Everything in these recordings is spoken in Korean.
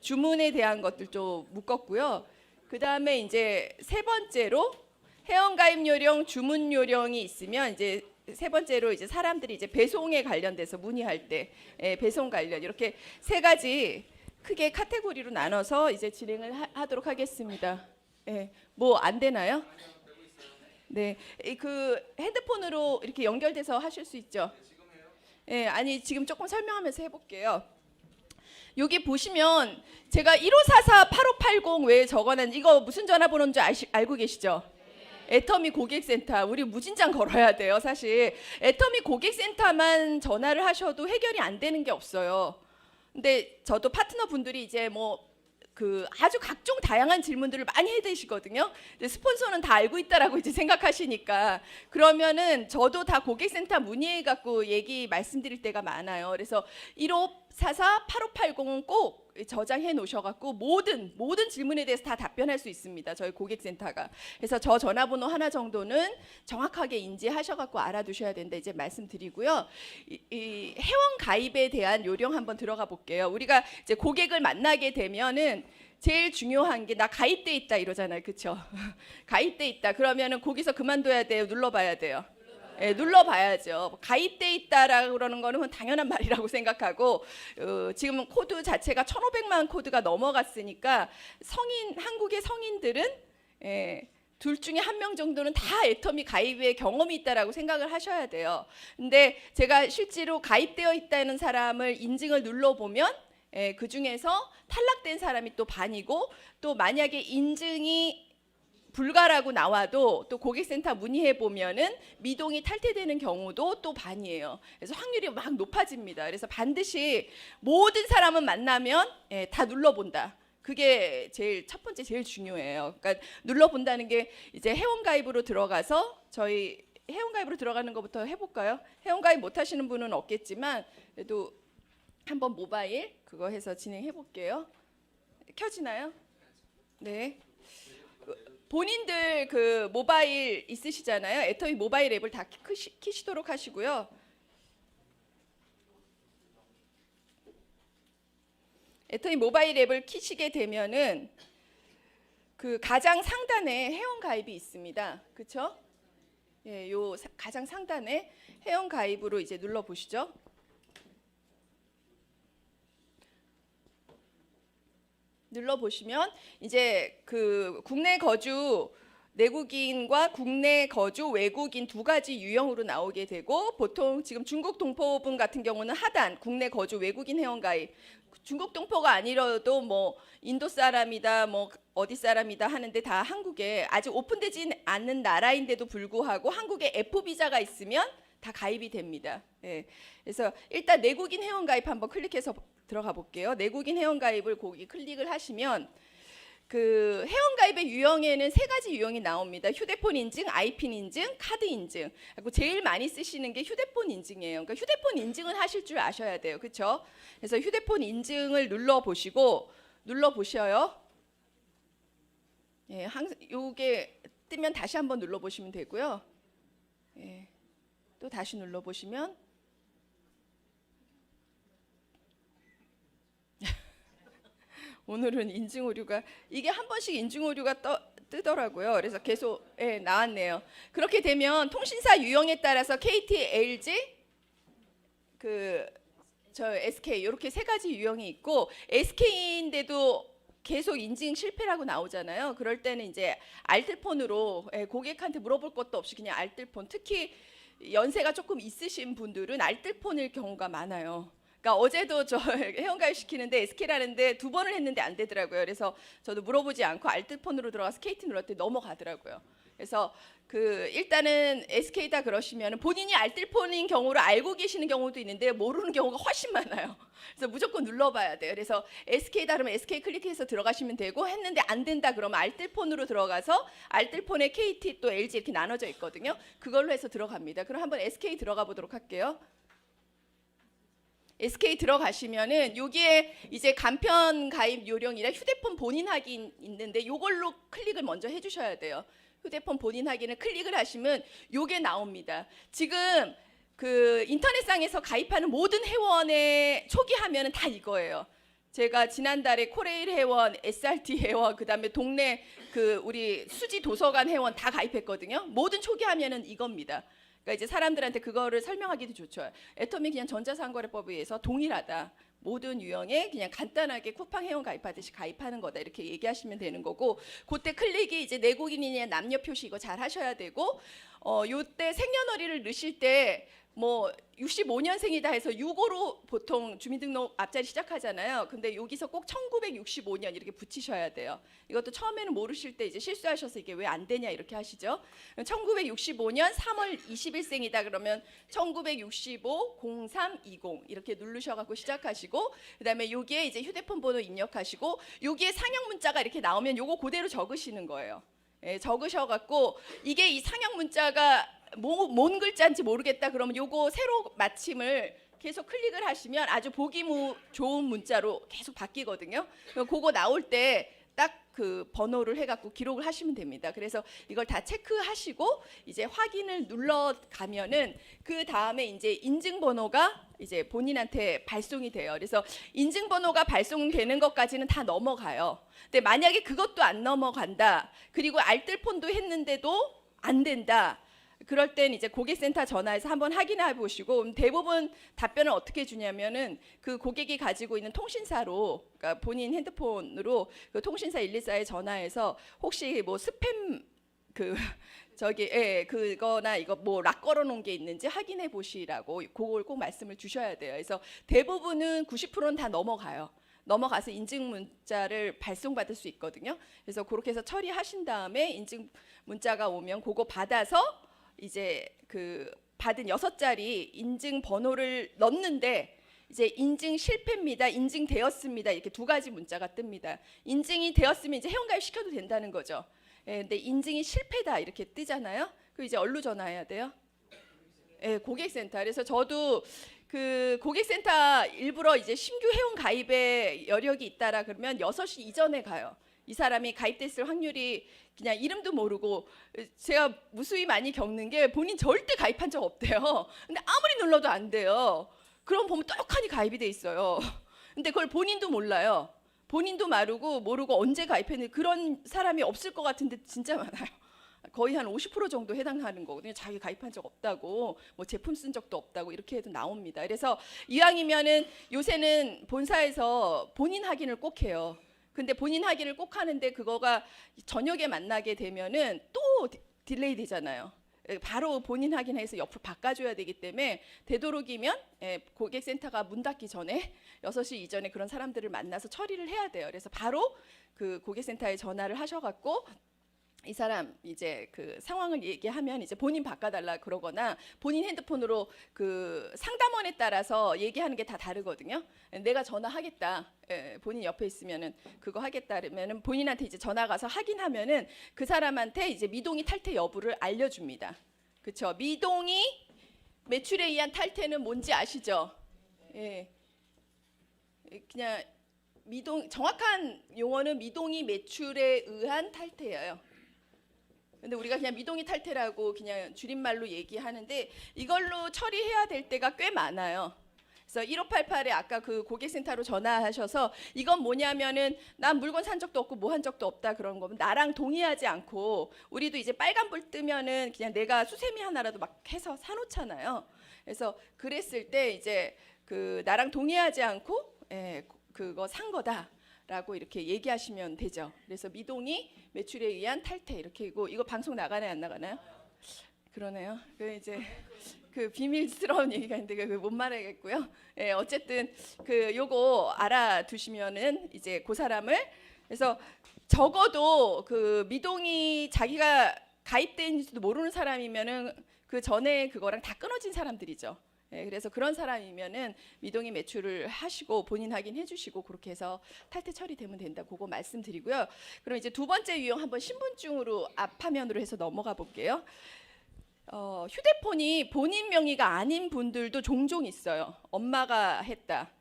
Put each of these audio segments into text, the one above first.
주문에 대한 것들 좀 묶었고요. 그 다음에 이제 세 번째로 회원가입 요령, 주문 요령이 있으면 이제 세 번째로 이제 사람들이 이제 배송에 관련돼서 문의할 때 배송 관련 이렇게 세 가지 크게 카테고리로 나눠서 이제 진행을 하도록 하겠습니다. 뭐 안 되나요? 네, 그 핸드폰으로 이렇게 연결돼서 하실 수 있죠? 아니 지금 조금 설명하면서 해볼게요. 여기 보시면 제가 1544-8580 외에 적어놓은 이거 무슨 전화번호인 줄 알고 계시죠? 애터미 고객센터. 우리 무진장 걸어야 돼요. 사실 애터미 고객센터만 전화를 하셔도 해결이 안 되는 게 없어요. 근데 저도 파트너 분들이 이제 뭐 그 아주 각종 다양한 질문들을 많이 해대시거든요. 스폰서는 다 알고 있다라고 이제 생각하시니까 그러면은 저도 다 고객센터 문의해 갖고 얘기 말씀드릴 때가 많아요. 그래서 1544-8580은 꼭 저장해 놓으셔갖고 모든 질문에 대해서 다 답변할 수 있습니다. 저희 고객센터가. 그래서 저 전화번호 하나 정도는 정확하게 인지하셔갖고 알아두셔야 된다 이제 말씀드리고요. 이 회원 가입에 대한 요령 한번 들어가 볼게요. 우리가 이제 고객을 만나게 되면은 제일 중요한 게 나 가입돼 있다 이러잖아요, 그렇죠? 가입돼 있다. 그러면은 거기서 그만둬야 돼요, 눌러봐야 돼요. 눌러봐야죠. 가입돼 있다라고 그러는 거는 당연한 말이라고 생각하고 지금 코드 자체가 1,500만 코드가 넘어갔으니까 한국의 성인들은 둘 중에 한 명 정도는 다 애터미 가입에 경험이 있다라고 생각을 하셔야 돼요. 근데 제가 실제로 가입되어 있다는 사람을 인증을 눌러보면 그 중에서 탈락된 사람이 또 반이고 또 만약에 인증이 불가라고 나와도 또 고객센터 문의해 보면은 미동이 탈퇴되는 경우도 또 반이에요. 그래서 확률이 막 높아집니다. 그래서 반드시 모든 사람은 만나면 다 눌러본다. 그게 첫 번째 제일 중요해요. 그러니까 눌러본다는 게 이제 회원가입으로 들어가서 저희 회원가입으로 들어가는 것부터 해볼까요? 회원가입 못 하시는 분은 없겠지만 그래도 한번 모바일 그거 해서 진행해 볼게요. 켜지나요? 네. 본인들 그 모바일 있으시잖아요. 애터미 모바일 앱을 다 키시도록 하시고요. 애터미 모바일 앱을 키시게 되면은 그 가장 상단에 회원 가입이 있습니다. 그렇죠? 요 가장 상단에 회원 가입으로 이제 눌러 보시죠. 눌러보시면 이제 그 국내 거주 내국인과 국내 거주 외국인 두 가지 유형으로 나오게 되고 보통 지금 중국 동포분 같은 경우는 하단 국내 거주 외국인 회원가입 중국 동포가 아니라도 뭐 인도 사람이다 뭐 어디 사람이다 하는데 다 한국에 아직 오픈되지 않는 나라인데도 불구하고 한국에 F비자가 있으면 다 가입이 됩니다. 그래서 일단 내국인 회원가입 한번 클릭해서 들어가 볼게요. 내국인 회원가입을 거기 클릭을 하시면 그 회원가입의 유형에는 세 가지 유형이 나옵니다. 휴대폰 인증, 아이핀 인증, 카드 인증. 그리고 제일 많이 쓰시는 게 휴대폰 인증이에요. 그러니까 휴대폰 인증은 하실 줄 아셔야 돼요. 그렇죠? 그래서 휴대폰 인증을 눌러 보셔요. 항상 요게 뜨면 다시 한번 눌러 보시면 되고요. 또 다시 눌러 보시면 오늘은 인증 오류가 이게 한 번씩 인증 오류가 뜨더라고요. 그래서 계속 나왔네요. 그렇게 되면 통신사 유형에 따라서 KT, LG, SK 이렇게 세 가지 유형이 있고 SK인데도 계속 인증 실패라고 나오잖아요. 그럴 때는 이제 알뜰폰으로 고객한테 물어볼 것도 없이 그냥 알뜰폰 특히 연세가 조금 있으신 분들은 알뜰폰일 경우가 많아요. 그러니까 어제도 저 회원가입 시키는데 SK라는데 2번을 했는데 안 되더라고요. 그래서 저도 물어보지 않고 알뜰폰으로 들어가서 KT 눌렀더니 넘어가더라고요. 그래서 일단은 SK다 그러시면 본인이 알뜰폰인 경우를 알고 계시는 경우도 있는데 모르는 경우가 훨씬 많아요. 그래서 무조건 눌러봐야 돼요. 그래서 SK다 그러면 SK 클릭해서 들어가시면 되고 했는데 안 된다 그러면 알뜰폰으로 들어가서 알뜰폰에 KT 또 LG 이렇게 나눠져 있거든요. 그걸로 해서 들어갑니다. 그럼 한번 SK 들어가 보도록 할게요. SK 들어가시면은 여기에 이제 간편 가입 요령이라 휴대폰 본인 확인 있는데 요걸로 클릭을 먼저 해주셔야 돼요. 휴대폰 본인 확인을 클릭을 하시면 요게 나옵니다. 지금 그 인터넷상에서 가입하는 모든 회원의 초기 화면은 다 이거예요. 제가 지난달에 코레일 회원, SRT 회원, 그다음에 동네 그 우리 수지 도서관 회원 다 가입했거든요. 모든 초기화면은 이겁니다. 그러니까 이제 사람들한테 그거를 설명하기도 좋죠. 애터미 그냥 전자상거래법에 의해서 동일하다. 모든 유형에 그냥 간단하게 쿠팡 회원 가입하듯이 가입하는 거다 이렇게 얘기하시면 되는 거고, 그때 클릭이 이제 내국인이냐 남녀 표시 이거 잘 하셔야 되고, 요때 생년월일을 넣으실 때 뭐 65년생이다 해서 65로 보통 주민등록 앞자리 시작하잖아요. 근데 여기서 꼭 1965년 이렇게 붙이셔야 돼요. 이것도 처음에는 모르실 때 이제 실수하셔서 이게 왜 안 되냐 이렇게 하시죠. 1965년 3월 20일생이다 그러면 1965 0320 이렇게 누르셔갖고 시작하시고, 그다음에 여기에 이제 휴대폰 번호 입력하시고, 여기에 상형 문자가 이렇게 나오면 요거 그대로 적으시는 거예요. 예, 적으셔갖고 이게 이 상형 문자가 뭔 글자인지 모르겠다 그러면 요거 세로 마침을 계속 클릭을 하시면 아주 보기 좋은 문자로 계속 바뀌거든요. 그거 나올 때 딱 그 번호를 해갖고 기록을 하시면 됩니다. 그래서 이걸 다 체크하시고 이제 확인을 눌러가면은 그 다음에 이제 인증번호가 이제 본인한테 발송이 돼요. 그래서 인증번호가 발송되는 것까지는 다 넘어가요. 근데 만약에 그것도 안 넘어간다, 그리고 알뜰폰도 했는데도 안 된다, 그럴 땐 이제 고객센터 전화해서 한번 확인해 보시고, 대부분 답변을 어떻게 주냐면은 그 고객이 가지고 있는 통신사로, 그러니까 본인 핸드폰으로 그 통신사 114에 전화해서 혹시 뭐 스팸 그 저기 그거나 이거 뭐 락 걸어 놓은 게 있는지 확인해 보시라고 그걸 꼭 말씀을 주셔야 돼요. 그래서 대부분은 90%는 다 넘어가요. 넘어가서 인증 문자를 발송받을 수 있거든요. 그래서 그렇게 해서 처리하신 다음에 인증 문자가 오면 그거 받아서 이제 그 받은 6자리 인증 번호를 넣는데 이제 인증 실패입니다, 인증되었습니다 이렇게 두 가지 문자가 뜹니다. 인증이 되었으면 이제 회원가입 시켜도 된다는 거죠. 예, 근데 인증이 실패다 이렇게 뜨잖아요. 그 이제 어디로 전화해야 돼요? 예, 고객센터. 그래서 저도 그 고객센터 일부러 이제 신규 회원 가입에 여력이 있다라 그러면 6시 이전에 가요. 이 사람이 가입됐을 확률이 그냥 이름도 모르고, 제가 무수히 많이 겪는 게 본인 절대 가입한 적 없대요. 근데 아무리 눌러도 안 돼요. 그럼 보면 떡하니 가입이 돼 있어요. 근데 그걸 본인도 몰라요. 본인도 모르고 언제 가입했는지. 그런 사람이 없을 것 같은데 진짜 많아요. 거의 한 50% 정도 해당하는 거거든요. 자기 가입한 적 없다고, 뭐 제품 쓴 적도 없다고 이렇게 해도 나옵니다. 그래서 이왕이면은 요새는 본사에서 본인 확인을 꼭 해요. 근데 본인 확인을 꼭 하는데 그거가 저녁에 만나게 되면은 또 딜레이 되잖아요. 바로 본인 확인해서 옆으로 바꿔줘야 되기 때문에 되도록이면 고객센터가 문 닫기 전에 6시 이전에 그런 사람들을 만나서 처리를 해야 돼요. 그래서 바로 그 고객센터에 전화를 하셔갖고 이 사람 이제 그 상황을 얘기하면 이제 본인 바꿔달라 그러거나, 본인 핸드폰으로 그 상담원에 따라서 얘기하는 게 다 다르거든요. 내가 전화하겠다, 본인 옆에 있으면은 그거 하겠다 그러면은 본인한테 이제 전화 가서 확인하면은 그 사람한테 이제 미동의 탈퇴 여부를 알려줍니다. 그렇죠? 미동의 매출에 의한 탈퇴는 뭔지 아시죠? 예, 그냥 정확한 용어는 미동의 매출에 의한 탈퇴예요. 근데 우리가 그냥 미동의 탈퇴라고 그냥 줄임말로 얘기하는데 이걸로 처리해야 될 때가 꽤 많아요. 그래서 1588에 아까 그 고객센터로 전화하셔서 이건 뭐냐면은 난 물건 산 적도 없고 뭐 한 적도 없다 그런 거면 나랑 동의하지 않고, 우리도 이제 빨간불 뜨면은 그냥 내가 수세미 하나라도 막 해서 사놓잖아요. 그래서 그랬을 때 이제 그 나랑 동의하지 않고 그거 산 거다 라고 이렇게 얘기하시면 되죠. 그래서 미동의 매출에 의한 탈퇴 이렇게고, 이거 방송 나가나요 안 나가나요? 그러네요. 그 이제 그 비밀스러운 얘기가 있는데 못 말하겠고요. 어쨌든 그 요거 알아두시면은 이제 그 사람을, 그래서 적어도 그 미동이 자기가 가입된지도 모르는 사람이면은 그 전에 그거랑 다 끊어진 사람들이죠. 그래서 그런 사람이면은 미동의 매출을 하시고 본인 확인해 주시고 그렇게 해서 탈퇴 처리되면 된다. 그거 말씀드리고요. 그럼 이제 두 번째 유형 한번 신분증으로 앞화면으로 해서 넘어가 볼게요. 휴대폰이 본인 명의가 아닌 분들도 종종 있어요. 엄마가 했다.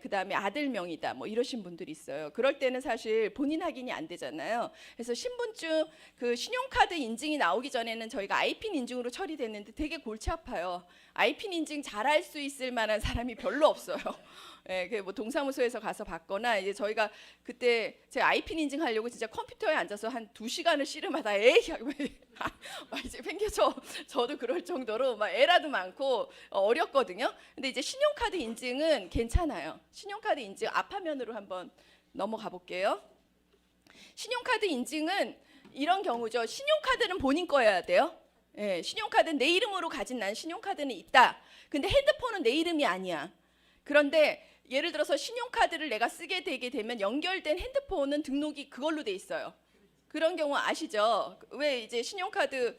그다음에 아들 명의다. 뭐 이러신 분들이 있어요. 그럴 때는 사실 본인 확인이 안 되잖아요. 그래서 신분증 그 신용카드 인증이 나오기 전에는 저희가 아이핀 인증으로 처리됐는데 되게 골치 아파요. 아이핀 인증 잘할 수 있을 만한 사람이 별로 없어요. 예, 그 뭐 동사무소에서 가서 받거나 이제 저희가 그때 제가 아이핀 인증하려고 진짜 컴퓨터에 앉아서 한 2시간을 씨름하다 에이 막 이제 팽개쳐 저도 그럴 정도로 막 에러도 많고 어렵거든요. 근데 이제 신용카드 인증은 괜찮아요. 신용카드 인증 앞 화면으로 한번 넘어가 볼게요. 신용카드 인증은 이런 경우죠. 신용카드는 본인 거여야 돼요. 예, 신용카드는 내 이름으로 가진 난 신용카드는 있다. 근데 핸드폰은 내 이름이 아니야. 그런데 예를 들어서 신용카드를 내가 쓰게 되게 되면 연결된 핸드폰은 등록이 그걸로 돼 있어요. 그런 경우 아시죠? 왜 이제 신용카드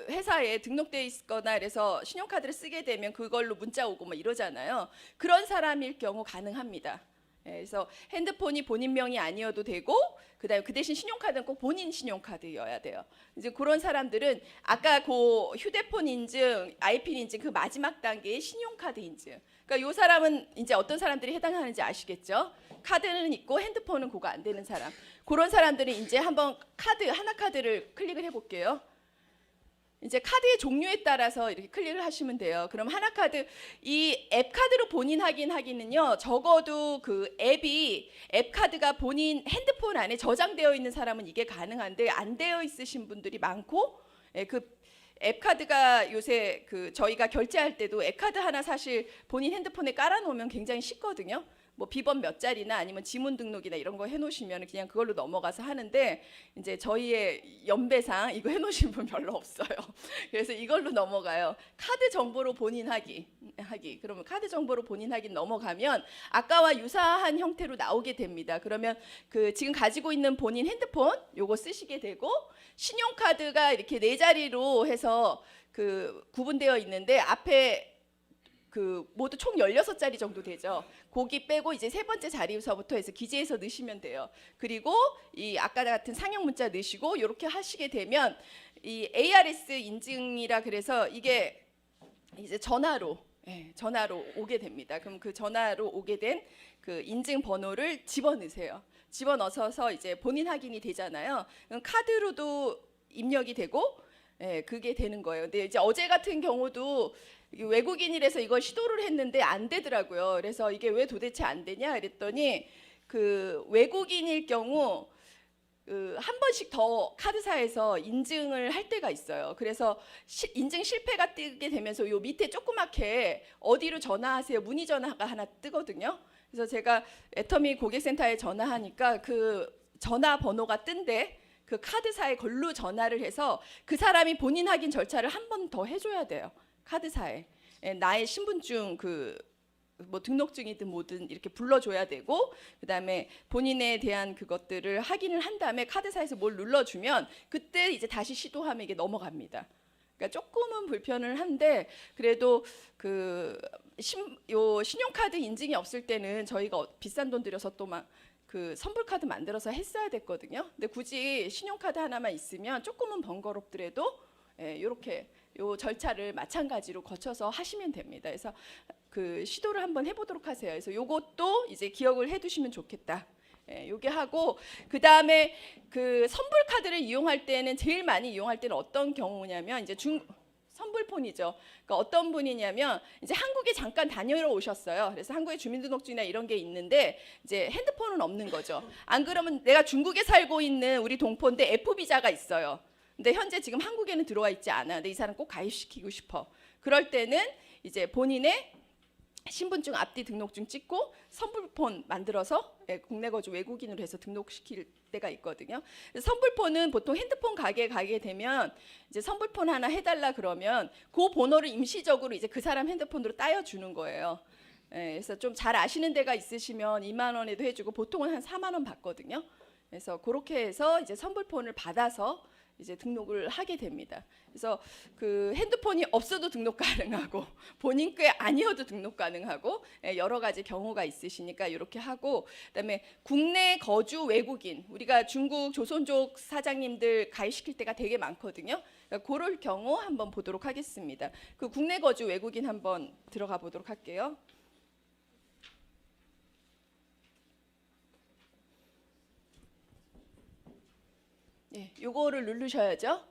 회사에 등록돼 있거나 그래서 신용카드를 쓰게 되면 그걸로 문자 오고 뭐 이러잖아요. 그런 사람일 경우 가능합니다. 그래서 핸드폰이 본인 명이 아니어도 되고 그다음에 그 대신 신용카드는 꼭 본인 신용카드여야 돼요. 이제 그런 사람들은 아까 그 휴대폰 인증, 아이핀 인증 그 마지막 단계의 신용카드 인증. 그러니까 이 사람은 이제 어떤 사람들이 해당하는지 아시겠죠? 카드는 있고 핸드폰은 그거 안 되는 사람. 그런 사람들은 이제 한번 카드 하나 카드를 클릭을 해볼게요. 이제 카드의 종류에 따라서 이렇게 클릭을 하시면 돼요. 그럼 하나카드 이 앱카드로 본인 확인하기는요. 적어도 그 앱카드가 본인 핸드폰 안에 저장되어 있는 사람은 이게 가능한데 안 되어 있으신 분들이 많고 그 앱카드가 요새 그 저희가 결제할 때도 앱카드 하나 사실 본인 핸드폰에 깔아놓으면 굉장히 쉽거든요. 뭐 비번 몇 자리나 아니면 지문 등록이나 이런 거 해놓으시면 그냥 그걸로 넘어가서 하는데 이제 저희의 연배상 이거 해놓으신 분 별로 없어요. 그래서 이걸로 넘어가요. 카드 정보로 본인 하기. 그러면 카드 정보로 본인 하기 넘어가면 아까와 유사한 형태로 나오게 됩니다. 그러면 그 지금 가지고 있는 본인 핸드폰 요거 쓰시게 되고 신용카드가 이렇게 네 자리로 해서 그 구분되어 있는데 앞에 그 모두 총 16자리 정도 되죠. 거기 빼고 이제 세 번째 자리에서부터 해서 기재해서 넣으시면 돼요. 그리고 이 아까 같은 상형 문자 넣으시고 이렇게 하시게 되면 이 ARS 인증이라 그래서 이게 이제 전화로 오게 됩니다. 그럼 그 전화로 오게 된 그 인증 번호를 집어넣으세요. 집어넣어서 이제 본인 확인이 되잖아요. 그럼 카드로도 입력이 되고 그게 되는 거예요. 근데 이제 어제 같은 경우도 외국인이라서 이걸 시도를 했는데 안 되더라고요. 그래서 이게 왜 도대체 안 되냐 그랬더니 그 외국인일 경우 한 번씩 더 카드사에서 인증을 할 때가 있어요. 그래서 인증 실패가 뜨게 되면서 요 밑에 조그맣게 어디로 전화하세요 문의 전화가 하나 뜨거든요. 그래서 제가 애터미 고객센터에 전화하니까 그 전화 번호가 뜬데 그 카드사에 걸로 전화를 해서 그 사람이 본인 확인 절차를 한 번 더 해줘야 돼요. 카드사에 나의 신분증 뭐 등록증이든 뭐든 이렇게 불러줘야 되고 그다음에 본인에 대한 그것들을 확인을 한 다음에 카드사에서 뭘 눌러주면 그때 이제 다시 시도하면 이게 넘어갑니다. 그러니까 조금은 불편을 한데 그래도 요 신용카드 인증이 없을 때는 저희가 비싼 돈 들여서 또 막 그 선불카드 만들어서 했어야 됐거든요. 근데 굳이 신용카드 하나만 있으면 조금은 번거롭더라도 이렇게 요 절차를 마찬가지로 거쳐서 하시면 됩니다. 그래서 그 시도를 한번 해보도록 하세요. 그래서 요것도 이제 기억을 해두시면 좋겠다. 요게 하고 그 다음에 그 선불카드를 이용할 때는 제일 많이 이용할 때는 어떤 경우냐면 이제 선불폰이죠. 그러니까 어떤 분이냐면 이제 한국에 잠깐 다녀오셨어요. 그래서 한국에 주민등록증이나 이런 게 있는데 이제 핸드폰은 없는 거죠. 안 그러면 내가 중국에 살고 있는 우리 동포인데 F비자가 있어요. 근데 현재 지금 한국에는 들어와 있지 않아. 근데 이 사람 꼭 가입시키고 싶어. 그럴 때는 이제 본인의 신분증 앞뒤 등록증 찍고 선불폰 만들어서 국내 거주 외국인으로 해서 등록시킬 때가 있거든요. 선불폰은 보통 핸드폰 가게에 가게 되면 이제 선불폰 하나 해달라 그러면 그 번호를 임시적으로 이제 그 사람 핸드폰으로 따여 주는 거예요. 그래서 좀 잘 아시는 데가 있으시면 2만 원에도 해주고 보통은 한 4만 원 받거든요. 그래서 그렇게 해서 이제 선불폰을 받아서 이제 등록을 하게 됩니다. 그래서 그 핸드폰이 없어도 등록 가능하고 본인 께 아니어도 등록 가능하고 여러 가지 경우가 있으시니까 이렇게 하고 그다음에 국내 거주 외국인 우리가 중국 조선족 사장님들 가입시킬 때가 되게 많거든요. 그러니까 그럴 경우 한번 보도록 하겠습니다. 그 국내 거주 외국인 한번 들어가 보도록 할게요. 요거를 누르셔야죠.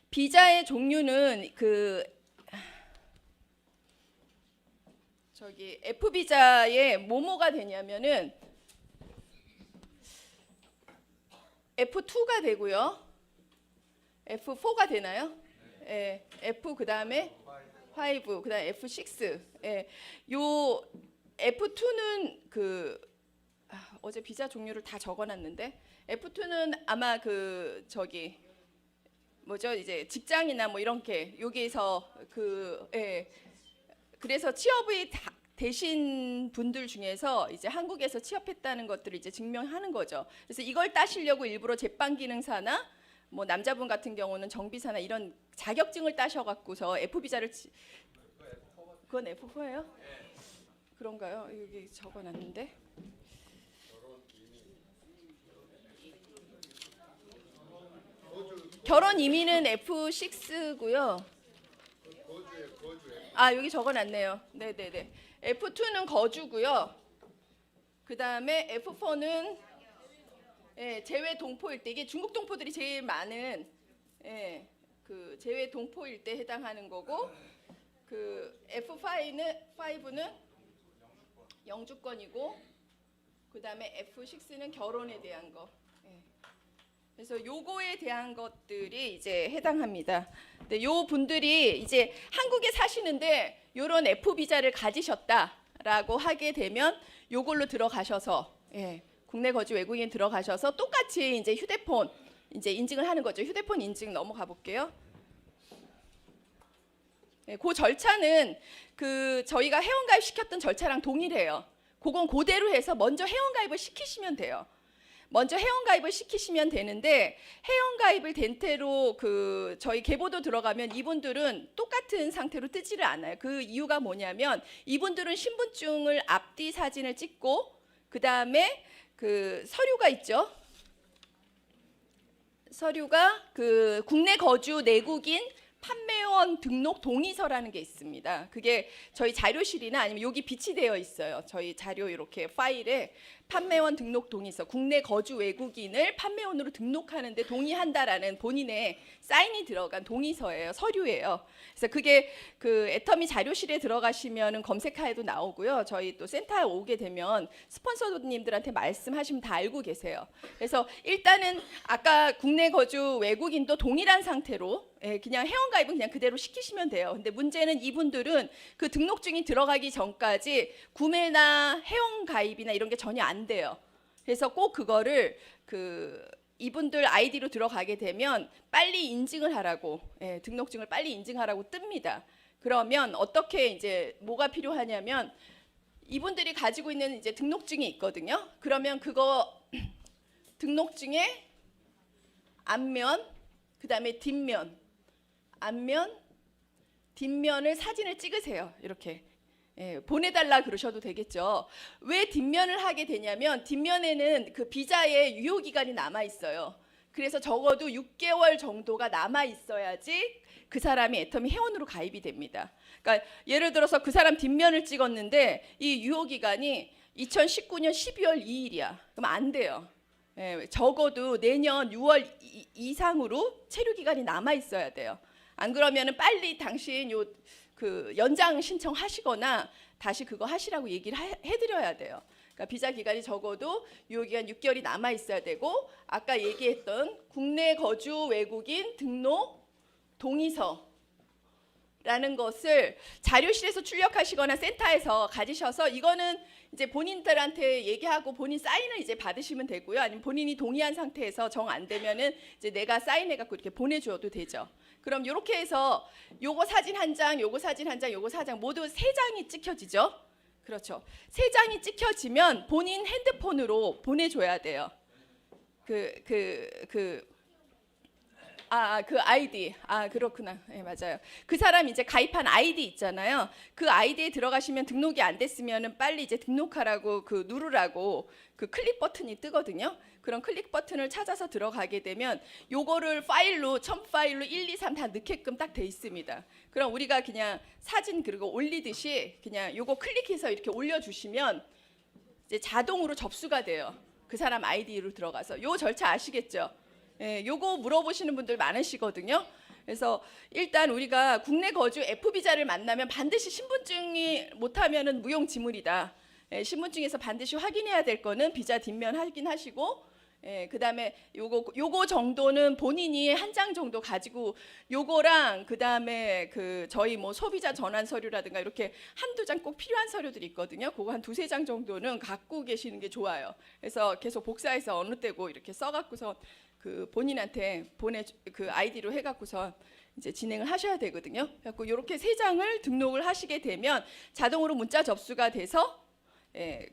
비자의 종류는 저기 F 비자에 뭐뭐가 되냐면은 F2가 되고요. F4가 되나요? 예. F 그다음에 5, 그다음에 F6. 예. 요 F2는 어제 비자 종류를 다 적어놨는데 F2는 아마 저기 뭐죠? 이제 직장이나 뭐 이렇게 여기에서 예. 그래서 취업이 되신 분들 중에서 이제 한국에서 취업했다는 것들을 이제 증명하는 거죠. 그래서 이걸 따시려고 일부러 제빵기능사나 뭐 남자분 같은 경우는 정비사나 이런 자격증을 따셔갖고서 F 비자를 그건 F4예요? 그런가요? 여기 적어놨는데. 결혼 이민은 F6고요. 아 여기 적어놨네요. 네네네. F2는 거주고요. 그 다음에 F4는 제외 동포일 때 이게 중국 동포들이 제일 많은 그 제외 동포일 때 해당하는 거고 그 F5는 영주권이고 그 다음에 F6는 결혼에 대한 거. 그래서 요거에 대한 것들이 이제 해당합니다. 근데 요 분들이 이제 한국에 사시는데 요런 F 비자를 가지셨다라고 하게 되면 요걸로 들어가셔서 국내 거주 외국인 들어가셔서 똑같이 이제 휴대폰 이제 인증을 하는 거죠. 휴대폰 인증 넘어가 볼게요. 그 절차는 저희가 회원가입 시켰던 절차랑 동일해요. 그건 그대로 해서 먼저 회원가입을 시키시면 돼요. 먼저 회원가입을 시키시면 되는데 회원가입을 된 채로 저희 계보도 들어가면 이분들은 똑같은 상태로 뜨지를 않아요. 그 이유가 뭐냐면 이분들은 신분증을 앞뒤 사진을 찍고 그 다음에 서류가 있죠. 서류가 국내 거주 내국인 판매원 등록 동의서라는 게 있습니다. 그게 저희 자료실이나 아니면 여기 비치되어 있어요. 저희 자료 이렇게 파일에 판매원 등록 동의서, 국내 거주 외국인을 판매원으로 등록하는데 동의한다라는 본인의 사인이 들어간 동의서예요. 서류예요. 그래서 그게 애터미 자료실에 들어가시면은 검색하에도 나오고요. 저희 또 센터에 오게 되면 스폰서님들한테 말씀하시면 다 알고 계세요. 그래서 일단은 아까 국내 거주 외국인도 동일한 상태로 그냥 회원가입은 그냥 그대로 시키시면 돼요. 근데 문제는 이분들은 그 등록증이 들어가기 전까지 구매나 회원가입이나 이런 게 전혀 안 돼요. 그래서 꼭 그거를 이분들 아이디로 들어가게 되면 빨리 인증을 하라고 등록증을 빨리 인증하라고 뜹니다. 그러면 어떻게 이제 뭐가 필요하냐면 이분들이 가지고 있는 이제 등록증이 있거든요. 그러면 그거 등록증의 앞면, 그다음에 뒷면, 앞면, 뒷면을 사진을 찍으세요. 이렇게 보내달라 그러셔도 되겠죠. 왜 뒷면을 하게 되냐면 뒷면에는 그 비자의 유효 기간이 남아 있어요. 그래서 적어도 6개월 정도가 남아 있어야지 그 사람이 애터미 회원으로 가입이 됩니다. 그러니까 예를 들어서 그 사람 뒷면을 찍었는데 이 유효 기간이 2019년 12월 2일이야. 그럼 안 돼요. 적어도 내년 6월 이상으로 체류 기간이 남아 있어야 돼요. 안 그러면은 빨리 당신 연장 신청하시거나 다시 그거 하시라고 얘기를 해드려야 돼요. 그러니까 비자 기간이 적어도 유효 기간 6개월이 남아 있어야 되고 아까 얘기했던 국내 거주 외국인 등록 동의서라는 것을 자료실에서 출력하시거나 센터에서 가지셔서 이거는 이제 본인들한테 얘기하고 본인 사인을 이제 받으시면 되고요. 아니면 본인이 동의한 상태에서 정 안 되면은 이제 내가 사인해갖고 이렇게 보내줘도 되죠. 그럼 이렇게 해서 요거 사진 한 장, 요거 사진 한 장, 요거 4장 모두 3장이 찍혀지죠. 그렇죠. 3장이 찍혀지면 본인 핸드폰으로 보내줘야 돼요. 그 아이디. 그렇구나. 맞아요. 그 사람 이제 가입한 아이디 있잖아요. 그 아이디에 들어가시면 등록이 안 됐으면은 빨리 이제 등록하라고 누르라고 그 클릭 버튼이 뜨거든요. 그런 클릭 버튼을 찾아서 들어가게 되면 요거를 파일로 첨 파일로 1, 2, 3 다 넣게끔 딱 돼 있습니다. 그럼 우리가 그냥 사진 그리고 올리듯이 그냥 요거 클릭해서 이렇게 올려주시면 이제 자동으로 접수가 돼요. 그 사람 아이디로 들어가서 요 절차 아시겠죠? 요거 물어보시는 분들 많으시거든요. 그래서 일단 우리가 국내 거주 F비자를 만나면 반드시 신분증이 못하면은 무용지물이다. 신분증에서 반드시 확인해야 될 거는 비자 뒷면 확인하시고, 그다음에 요거 정도는 본인이 한 장 정도 가지고, 요거랑 그다음에 그 저희 뭐 소비자 전환 서류라든가 이렇게 한두 장 꼭 필요한 서류들이 있거든요. 그거 한 두세 장 정도는 갖고 계시는 게 좋아요. 그래서 계속 복사해서 어느 때고 이렇게 써갖고서 그 본인한테 그 아이디로 해갖고서 이제 진행을 하셔야 되거든요. 그래서 이렇게 세 장을 등록을 하시게 되면 자동으로 문자 접수가 돼서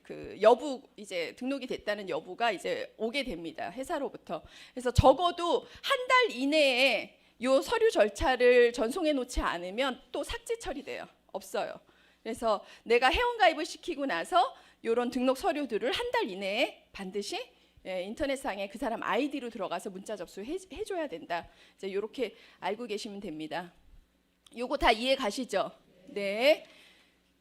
그 여부, 이제 등록이 됐다는 여부가 이제 오게 됩니다. 회사로부터. 그래서 적어도 한 달 이내에 요 서류 절차를 전송해 놓지 않으면 또 삭제 처리돼요. 없어요. 그래서 내가 회원가입을 시키고 나서 요런 등록 서류들을 한 달 이내에 반드시 인터넷상에 그 사람 아이디로 들어가서 문자 접수해줘야 된다. 이제 이렇게 알고 계시면 됩니다. 요거 다 이해 가시죠? 네.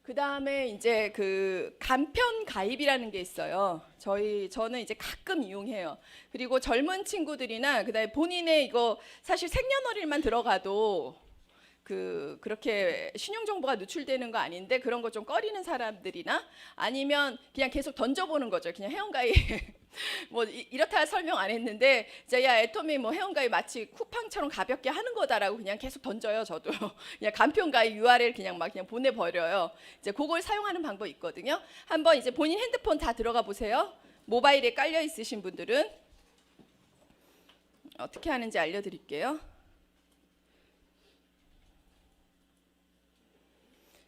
그 다음에 이제 그 간편 가입이라는 게 있어요. 저는 이제 가끔 이용해요. 그리고 젊은 친구들이나 그다음에 본인의 이거 사실 생년월일만 들어가도 그렇게 신용 정보가 누출되는 거 아닌데 그런 거 좀 꺼리는 사람들이나 아니면 그냥 계속 던져보는 거죠. 그냥 회원가입 뭐 이렇다 설명 안 했는데 이제 야 애터미 뭐 회원가입 마치 쿠팡처럼 가볍게 하는 거다라고 그냥 계속 던져요. 저도 그냥 간편가입 URL 그냥 막 그냥 보내버려요. 이제 그걸 사용하는 방법이 있거든요. 한번 이제 본인 핸드폰 다 들어가 보세요. 모바일에 깔려 있으신 분들은 어떻게 하는지 알려드릴게요.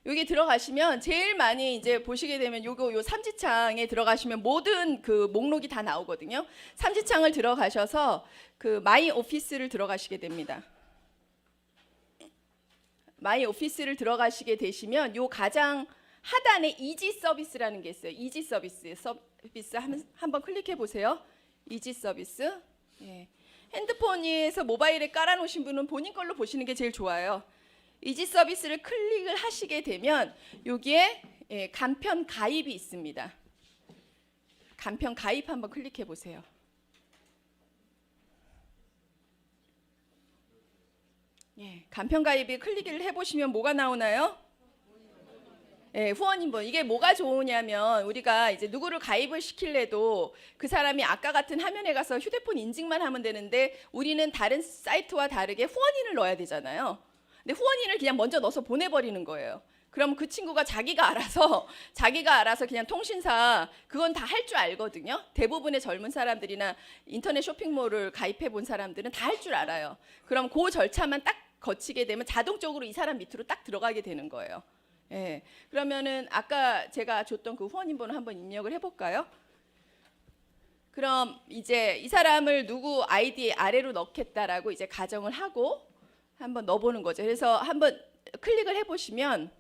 여기 들어가시면 제일 많이 이제 보시게 되면 요 삼지창에 들어가시면 모든 그 목록이 다 나오거든요. 삼지창을 들어가셔서 그 마이 오피스를 들어가시게 됩니다. 마이 오피스를 들어가시게 되시면 요 가장 하단에 이지 서비스라는 게 있어요. 이지 서비스 한번 클릭해 보세요. 이지 서비스. 핸드폰에서 모바일에 깔아놓으신 분은 본인 걸로 보시는 게 제일 좋아요. 이지 서비스를 클릭을 하시게 되면 여기에 간편 가입이 있습니다. 간편 가입 한번 클릭해 보세요. 간편 가입에 클릭을 해보시면 뭐가 나오나요? 후원인번. 이게 뭐가 좋으냐면 우리가 이제 누구를 가입을 시킬래도 그 사람이 아까 같은 화면에 가서 휴대폰 인증만 하면 되는데 우리는 다른 사이트와 다르게 후원인을 넣어야 되잖아요. 근데 후원인을 그냥 먼저 넣어서 보내버리는 거예요. 그럼 그 친구가 자기가 알아서 그냥 통신사 그건 다 할 줄 알거든요. 대부분의 젊은 사람들이나 인터넷 쇼핑몰을 가입해 본 사람들은 다 할 줄 알아요. 그럼 그 절차만 딱 거치게 되면 자동적으로 이 사람 밑으로 딱 들어가게 되는 거예요. 그러면은 아까 제가 줬던 그 후원인 번호 한번 입력을 해볼까요? 그럼 이제 이 사람을 누구 아이디 아래로 넣겠다라고 이제 가정을 하고 한번 넣어보는 거죠. 그래서 한번 클릭을 해보시면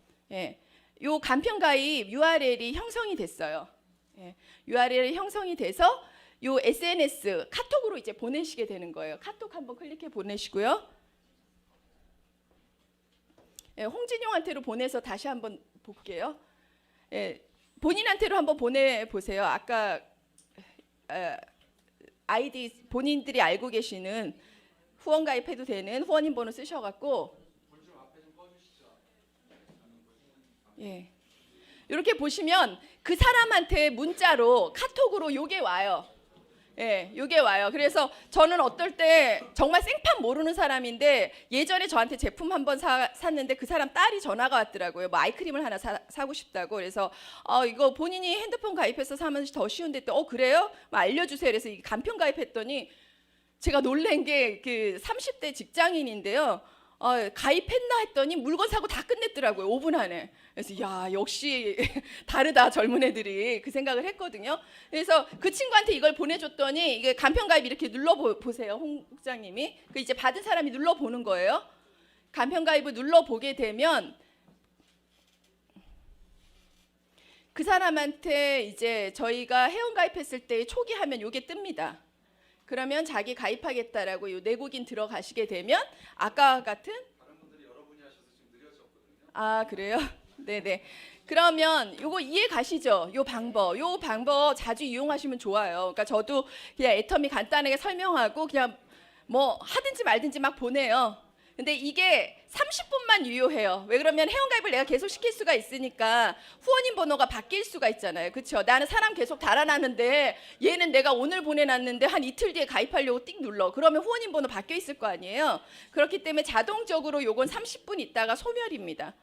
요 간편 가입 URL이 형성이 됐어요. URL이 형성이 돼서 요 SNS 카톡으로 이제 보내시게 되는 거예요. 카톡 한번 클릭해 보내시고요. 홍진용한테로 보내서 다시 한번 볼게요. 본인한테로 한번 보내보세요. 아까 아이디 본인들이 알고 계시는 후원 가입해도 되는 후원인 번호 쓰셔갖고 이렇게 보시면 그 사람한테 문자로 카톡으로 요게 와요. 요게 와요. 그래서 저는 어떨 때 정말 생판 모르는 사람인데 예전에 저한테 제품 한번 샀는데 그 사람 딸이 전화가 왔더라고요. 뭐 아이크림을 하나 사고 싶다고. 그래서 이거 본인이 핸드폰 가입해서 사면 더 쉬운데 또 그래요? 뭐 알려주세요. 그래서 이 간편 가입했더니 제가 놀란 게 그 30대 직장인인데요. 가입했나 했더니 물건 사고 다 끝냈더라고요. 5분 안에. 그래서 야 역시 다르다 젊은 애들이 그 생각을 했거든요. 그래서 그 친구한테 이걸 보내줬더니 이게 간편 가입 이렇게 눌러보세요. 홍 국장님이 그 이제 받은 사람이 눌러보는 거예요. 간편 가입을 눌러보게 되면 그 사람한테 이제 저희가 회원 가입했을 때 초기 화면 요게 뜹니다. 그러면 자기 가입하겠다라고 요 내국인 들어가시게 되면 아까 같은 다른 분들이 여러분이 하셔서 지금 느려졌거든요. 그래요? 네네. 그러면 요거 이해 가시죠? 요 방법 자주 이용하시면 좋아요. 그러니까 저도 그냥 애터미 간단하게 설명하고 그냥 뭐 하든지 말든지 막 보내요. 근데 이게 30분만 유효해요. 왜 그러면 회원가입을 내가 계속 시킬 수가 있으니까 후원인 번호가 바뀔 수가 있잖아요. 그렇죠? 나는 사람 계속 달아나는데 얘는 내가 오늘 보내놨는데 한 이틀 뒤에 가입하려고 띡 눌러. 그러면 후원인 번호 바뀌어 있을 거 아니에요. 그렇기 때문에 자동적으로 요건 30분 있다가 소멸입니다.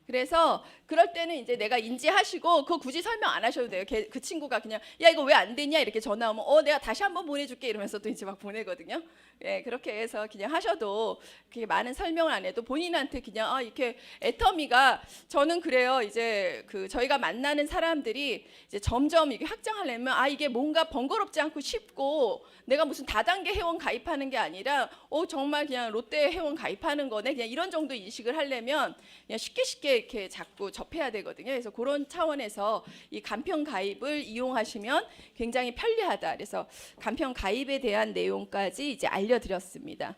그래서 그럴 때는 이제 내가 인지하시고 그거 굳이 설명 안 하셔도 돼요. 그 친구가 그냥 야 이거 왜 안 되냐 이렇게 전화 오면 내가 다시 한번 보내줄게 이러면서 또 이제 막 보내거든요. 예, 그렇게 해서 그냥 하셔도 그게 많은 설명을 안 해도 본인한테 그냥 이렇게 애터미가 저는 그래요. 이제 그 저희가 만나는 사람들이 이제 점점 이게 확장하려면 이게 뭔가 번거롭지 않고 쉽고 내가 무슨 다단계 회원 가입하는 게 아니라 정말 그냥 롯데 회원 가입하는 거네 그냥 이런 정도 인식을 하려면 그냥 쉽게 이렇게 자꾸 접해야 되거든요. 그래서 그런 차원에서 이 간편 가입을 이용하시면 굉장히 편리하다. 그래서 간편 가입에 대한 내용까지 이제 알려드렸습니다.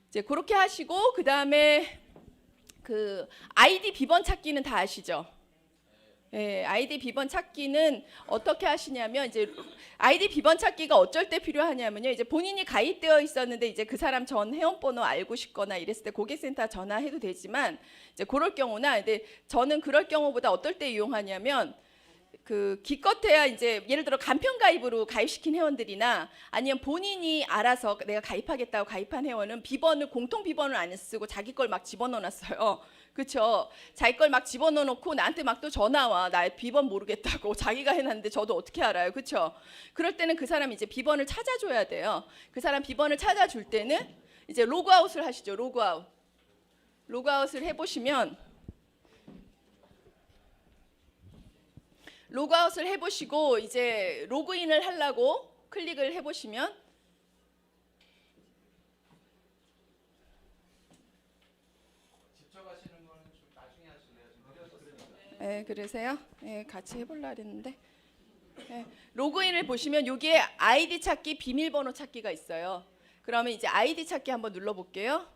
이제 그렇게 하시고 그 다음에 그 아이디 비번 찾기는 다 아시죠? 예, 아이디 비번 찾기는 어떻게 하시냐면 이제 아이디 비번 찾기가 어쩔 때 필요하냐면요. 이제 본인이 가입되어 있었는데 이제 그 사람 전 회원번호 알고 싶거나 이랬을 때 고객센터 전화해도 되지만 이제 그럴 경우나 근데 저는 그럴 경우보다 어떨 때 이용하냐면 그 기껏해야 이제 예를 들어 간편 가입으로 가입시킨 회원들이나 아니면 본인이 알아서 내가 가입하겠다고 가입한 회원은 비번을 공통 비번을 안 쓰고 자기 걸 막 집어넣어놨어요. 그렇죠? 자기 걸 막 집어넣어놓고 나한테 막 또 전화 와. 나 비번 모르겠다고 자기가 해놨는데 저도 어떻게 알아요? 그렇죠? 그럴 때는 그 사람이 이제 비번을 찾아줘야 돼요. 그 사람 비번을 찾아줄 때는 이제 로그아웃을 하시죠. 로그아웃을 해보시면 로그아웃을 해보시고 이제 로그인을 하려고 클릭을 해보시면 직접 하시는 거는 좀 나중에 하실래요? 좀 느려졌어요. 네, 그러세요? 네, 같이 해보려 했는데 네, 로그인을 보시면 여기에 아이디 찾기, 비밀번호 찾기가 있어요. 그러면 이제 아이디 찾기 한번 눌러볼게요.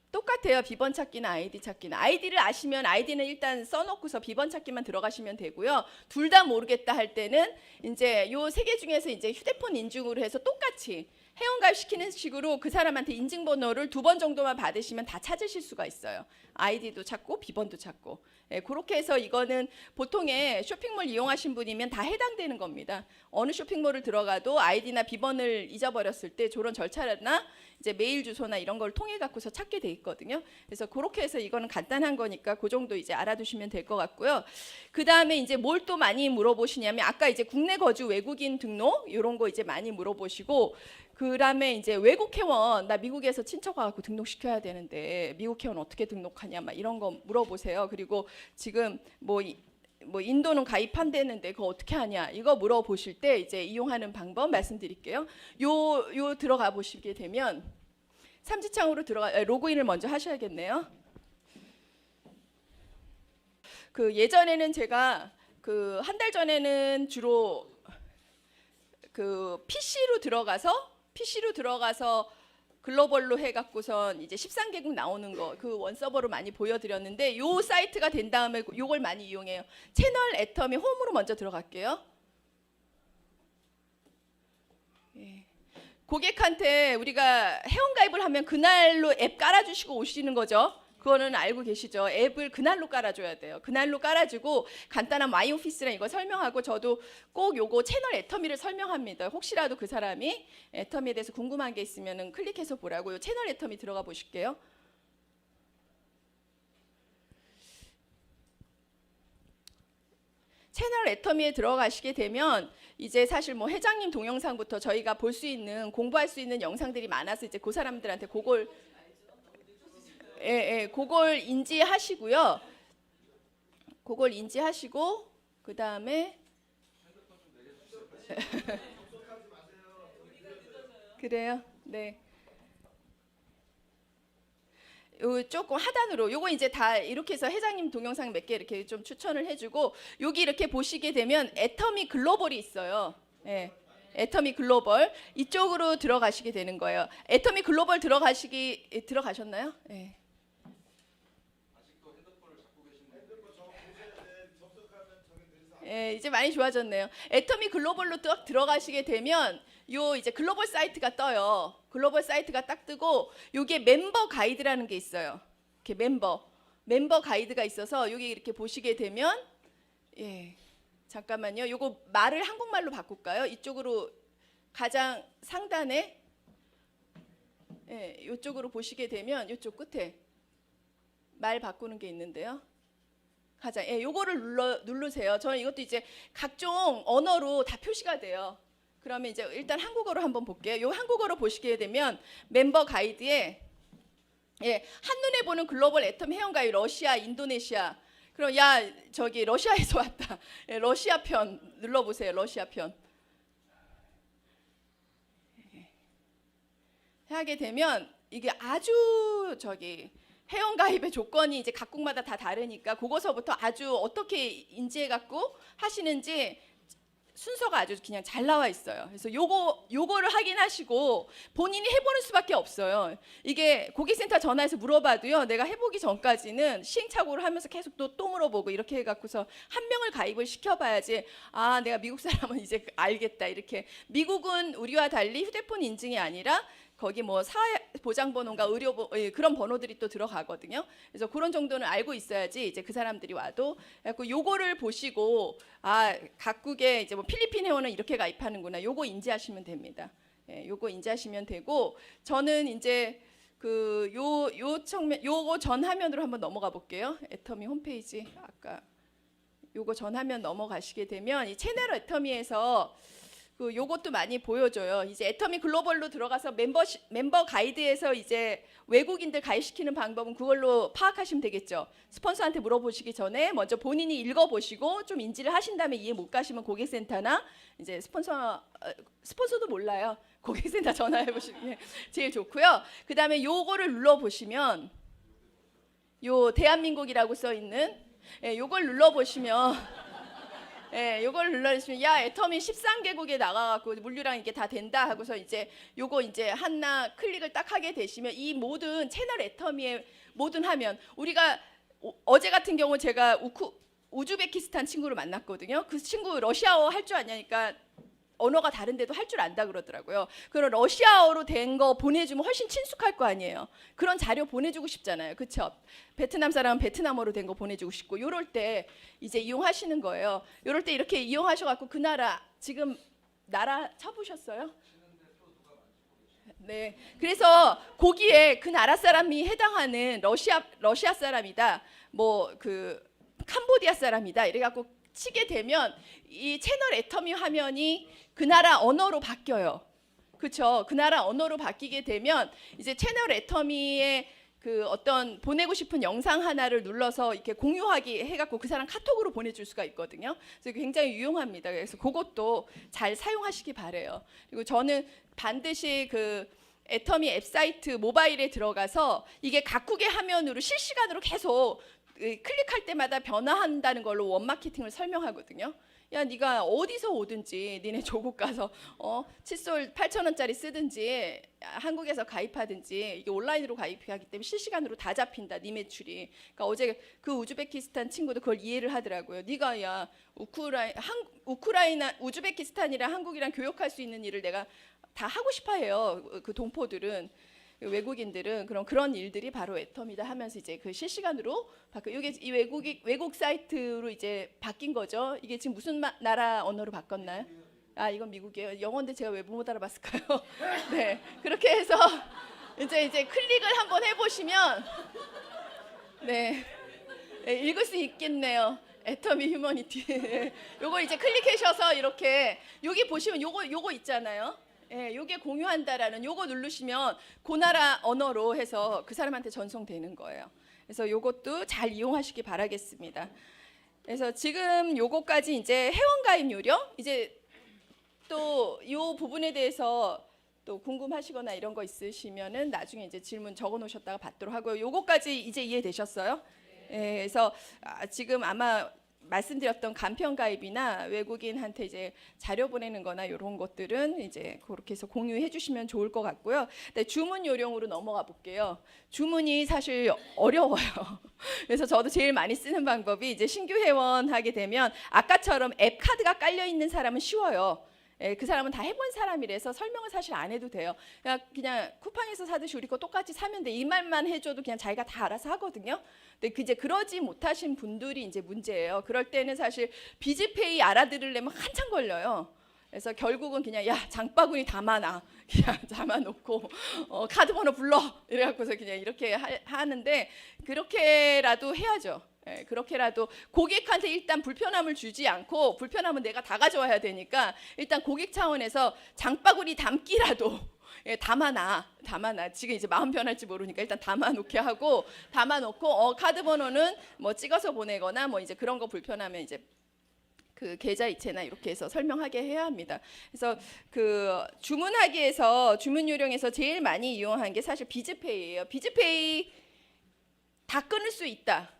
똑같아요. 비번 찾기나 아이디 찾기는. 아이디를 아시면 아이디는 일단 써놓고서 비번 찾기만 들어가시면 되고요. 둘 다 모르겠다 할 때는 이제 요 세 개 중에서 이제 휴대폰 인증으로 해서 똑같이 회원가입 시키는 식으로 그 사람한테 인증번호를 2번 정도만 받으시면 다 찾으실 수가 있어요. 아이디도 찾고 비번도 찾고. 예, 그렇게 해서 이거는 보통의 쇼핑몰 이용하신 분이면 다 해당되는 겁니다. 어느 쇼핑몰을 들어가도 아이디나 비번을 잊어버렸을 때 저런 절차나 이제 메일 주소나 이런 걸 통해 갖고서 찾게 돼 있거든요. 그래서 그렇게 해서 이거는 간단한 거니까 그 정도 이제 알아두시면 될 것 같고요. 그 다음에 이제 뭘 또 많이 물어보시냐면 아까 이제 국내 거주 외국인 등록 이런 거 이제 많이 물어보시고 그다음에 이제 외국 회원 나 미국에서 친척 와갖고 등록시켜야 되는데 미국 회원 어떻게 등록하냐 막 이런 거 물어보세요. 그리고 지금 뭐 인도는 가입한다는데 그거 어떻게 하냐 이거 물어보실 때 이제 이용하는 방법 말씀드릴게요. 요 들어가 보시게 되면 삼지창으로 로그인을 먼저 하셔야겠네요. 그 예전에는 제가 그 한 달 전에는 주로 그 PC로 들어가서 글로벌로 해갖고선 이제 13개국 나오는 거 그 원서버로 많이 보여드렸는데 요 사이트가 된 다음에 요걸 많이 이용해요. 채널 애터미 홈으로 먼저 들어갈게요. 예. 고객한테 우리가 회원가입을 하면 그날로 앱 깔아주시고 오시는 거죠. 그거는 알고 계시죠? 앱을 그날로 깔아줘야 돼요. 그날로 깔아주고 간단한 마이오피스랑 이거 설명하고 저도 꼭 요거 채널 애터미를 설명합니다. 혹시라도 그 사람이 애터미에 대해서 궁금한 게 있으면 클릭해서 보라고. 요 채널 애터미 들어가 보실게요. 채널 애터미에 들어가시게 되면 이제 사실 뭐 회장님 동영상부터 저희가 볼 수 있는 공부할 수 있는 영상들이 많아서 이제 그 사람들한테 그걸 그걸 인지하시고요. 그걸 인지하시고 그 다음에 그래요. 네. 요 조금 하단으로 요거 이제 다 이렇게 해서 회장님 동영상 몇 개 이렇게 좀 추천을 해주고 여기 이렇게 보시게 되면 애터미 글로벌이 있어요. 예. 애터미 글로벌 이쪽으로 들어가시게 되는 거예요. 애터미 글로벌 들어가셨나요? 예. 예, 이제 많이 좋아졌네요. 애터미 글로벌로 또 들어가시게 되면 요 이제 글로벌 사이트가 떠요. 글로벌 사이트가 딱 뜨고 여기에 멤버 가이드라는 게 있어요. 이렇게 멤버 가이드가 있어서 여기 이렇게 보시게 되면 잠깐만요. 요거 말을 한국말로 바꿀까요? 이쪽으로 가장 상단에 이쪽으로 보시게 되면 이쪽 끝에 말 바꾸는 게 있는데요. 가장 요거를 누르세요. 저는 이것도 이제 각종 언어로 다 표시가 돼요. 그러면 이제 일단 한국어로 한번 볼게요. 요 한국어로 보시게 되면 멤버 가이드에 한눈에 보는 글로벌 애텀 회원가입 러시아, 인도네시아. 그럼 야 저기 러시아에서 왔다. 러시아 편 눌러보세요. 러시아 편. 하게 되면 이게 아주 저기 회원가입의 조건이 이제 각국마다 다 다르니까 그거서부터 아주 어떻게 인지해 갖고 하시는지 순서가 아주 그냥 잘 나와 있어요. 그래서 요거를 확인하시고 본인이 해보는 수밖에 없어요. 이게 고객센터 전화해서 물어봐도요. 내가 해보기 전까지는 시행착오를 하면서 계속 또 물어보고 이렇게 해갖고서 한 명을 가입을 시켜봐야지 아 내가 미국 사람은 이제 알겠다 이렇게. 미국은 우리와 달리 휴대폰 인증이 아니라 거기 뭐 사회보장번호인가 의료 그런 번호들이 또 들어가거든요. 그래서 그런 정도는 알고 있어야지 이제 그 사람들이 와도. 그래서 요거를 보시고 아 각국의 이제 뭐 필리핀 회원은 이렇게 가입하는구나. 요거 인지하시면 됩니다. 요거 인지하시면 되고 저는 이제 그 요 측면 요거 전 화면으로 한번 넘어가 볼게요. 애터미 홈페이지 아까 요거 전 화면 넘어가시게 되면 이 채널 애터미에서 그 요것도 많이 보여줘요. 이제 애터미 글로벌로 들어가서 멤버 가이드에서 이제 외국인들 가입시키는 방법은 그걸로 파악하시면 되겠죠. 스폰서한테 물어보시기 전에 먼저 본인이 읽어보시고 좀 인지를 하신 다음에 이해 못 가시면 고객센터나 이제 스폰서도 몰라요. 고객센터 전화해 보시는 게 제일 좋고요. 그 다음에 요거를 눌러보시면 요 대한민국이라고 써 있는 요걸 눌러보시면 요걸 눌러주시면 야 애터미 13개국에 나가갖고 물류랑 이게 다 된다 하고서 이제 요거 이제 하나 클릭을 딱 하게 되시면 이 모든 채널 애터미의 모든 화면 우리가 어제 같은 경우 제가 우즈베키스탄 친구를 만났거든요. 그 친구 러시아어 할 줄 아냐니까 언어가 다른데도 할 줄 안다 그러더라고요. 그런 러시아어로 된 거 보내주면 훨씬 친숙할 거 아니에요. 그런 자료 보내주고 싶잖아요. 그렇죠? 베트남 사람은 베트남어로 된 거 보내주고 싶고 요럴 때 이제 이용하시는 거예요. 요럴 때 이렇게 이용하셔갖고 그 나라 지금 나라 쳐보셨어요? 네. 그래서 거기에 그 나라 사람이 해당하는 러시아 사람이다. 뭐 그 캄보디아 사람이다. 이래갖고 치게 되면 이 채널 애터미 화면이 그 나라 언어로 바뀌어요. 그렇죠? 그 나라 언어로 바뀌게 되면 이제 채널 애터미의 그 어떤 보내고 싶은 영상 하나를 눌러서 이렇게 공유하기 해갖고 그 사람 카톡으로 보내줄 수가 있거든요. 그래서 굉장히 유용합니다. 그래서 그것도 잘 사용하시기 바래요. 그리고 저는 반드시 그 애터미 앱 사이트 모바일에 들어가서 이게 각국의 화면으로 실시간으로 계속 클릭할 때마다 변화한다는 걸로 원마케팅을 설명하거든요. 야 네가 어디서 오든지 니네 조국 가서 칫솔 8,000원짜리 쓰든지 한국에서 가입하든지 이게 온라인으로 가입하기 때문에 실시간으로 다 잡힌다 네 매출이. 그러니까 어제 그 우즈베키스탄 친구도 그걸 이해를 하더라고요. 네가 야 우크라이나 우즈베키스탄이랑 한국이랑 교역할 수 있는 일을 내가 다 하고 싶어해요. 그 동포들은 외국인들은 그런 일들이 바로 애터미다 하면서 이제 그 실시간으로 이게 이 외국 사이트로 이제 바뀐 거죠. 이게 지금 무슨 나라 언어로 바꿨나요? 아 이건 미국이에요. 영어인데 제가 왜 못 알아봤을까요? 네 그렇게 해서 이제 클릭을 한번 해보시면 네 읽을 수 있겠네요. 애터미 휴머니티. 요거 이제 클릭하셔서 이렇게 여기 보시면 요거 있잖아요. 요게 공유한다라는 요거 누르시면 그 나라 언어로 해서 그 사람한테 전송되는 거예요. 그래서 요것도 잘 이용하시기 바라겠습니다. 그래서 지금 요거까지 이제 회원가입료요. 이제 또 요 부분에 대해서 또 궁금하시거나 이런 거 있으시면은 나중에 이제 질문 적어 놓으셨다가 받도록 하고요. 요거까지 이제 이해되셨어요? 그래서 지금 아마 말씀드렸던 간편 가입이나 외국인한테 이제 자료 보내는 거나 이런 것들은 이제 그렇게 해서 공유해 주시면 좋을 것 같고요. 네, 주문 요령으로 넘어가 볼게요. 주문이 사실 어려워요. 그래서 저도 제일 많이 쓰는 방법이 이제 신규 회원 하게 되면 아까처럼 앱 카드가 깔려 있는 사람은 쉬워요. 그 사람은 다 해본 사람이라서 설명을 사실 안 해도 돼요. 그냥 쿠팡에서 사듯이 우리 거 똑같이 사면 돼. 이 말만 해줘도 그냥 자기가 다 알아서 하거든요. 근데 이제 그러지 못하신 분들이 이제 문제예요. 그럴 때는 사실 비즈페이 알아들으려면 한참 걸려요. 그래서 결국은 그냥 야 장바구니 담아놔 그냥 담아놓고 카드 번호 불러 이래갖고서 그냥 이렇게 하는데 그렇게라도 해야죠. 예, 그렇게라도 고객한테 일단 불편함을 주지 않고 불편함은 내가 다 가져와야 되니까 일단 고객 차원에서 장바구니 담기라도 예, 담아놔. 지금 이제 마음 변할지 모르니까 일단 담아놓게 하고 담아놓고 카드 번호는 뭐 찍어서 보내거나 뭐 이제 그런 거 불편하면 이제 그 계좌 이체나 이렇게 해서 설명하게 해야 합니다. 그래서 그 주문하기에서 주문 요령에서 제일 많이 이용한 게 사실 비즈페이예요. 비즈페이 다 끊을 수 있다.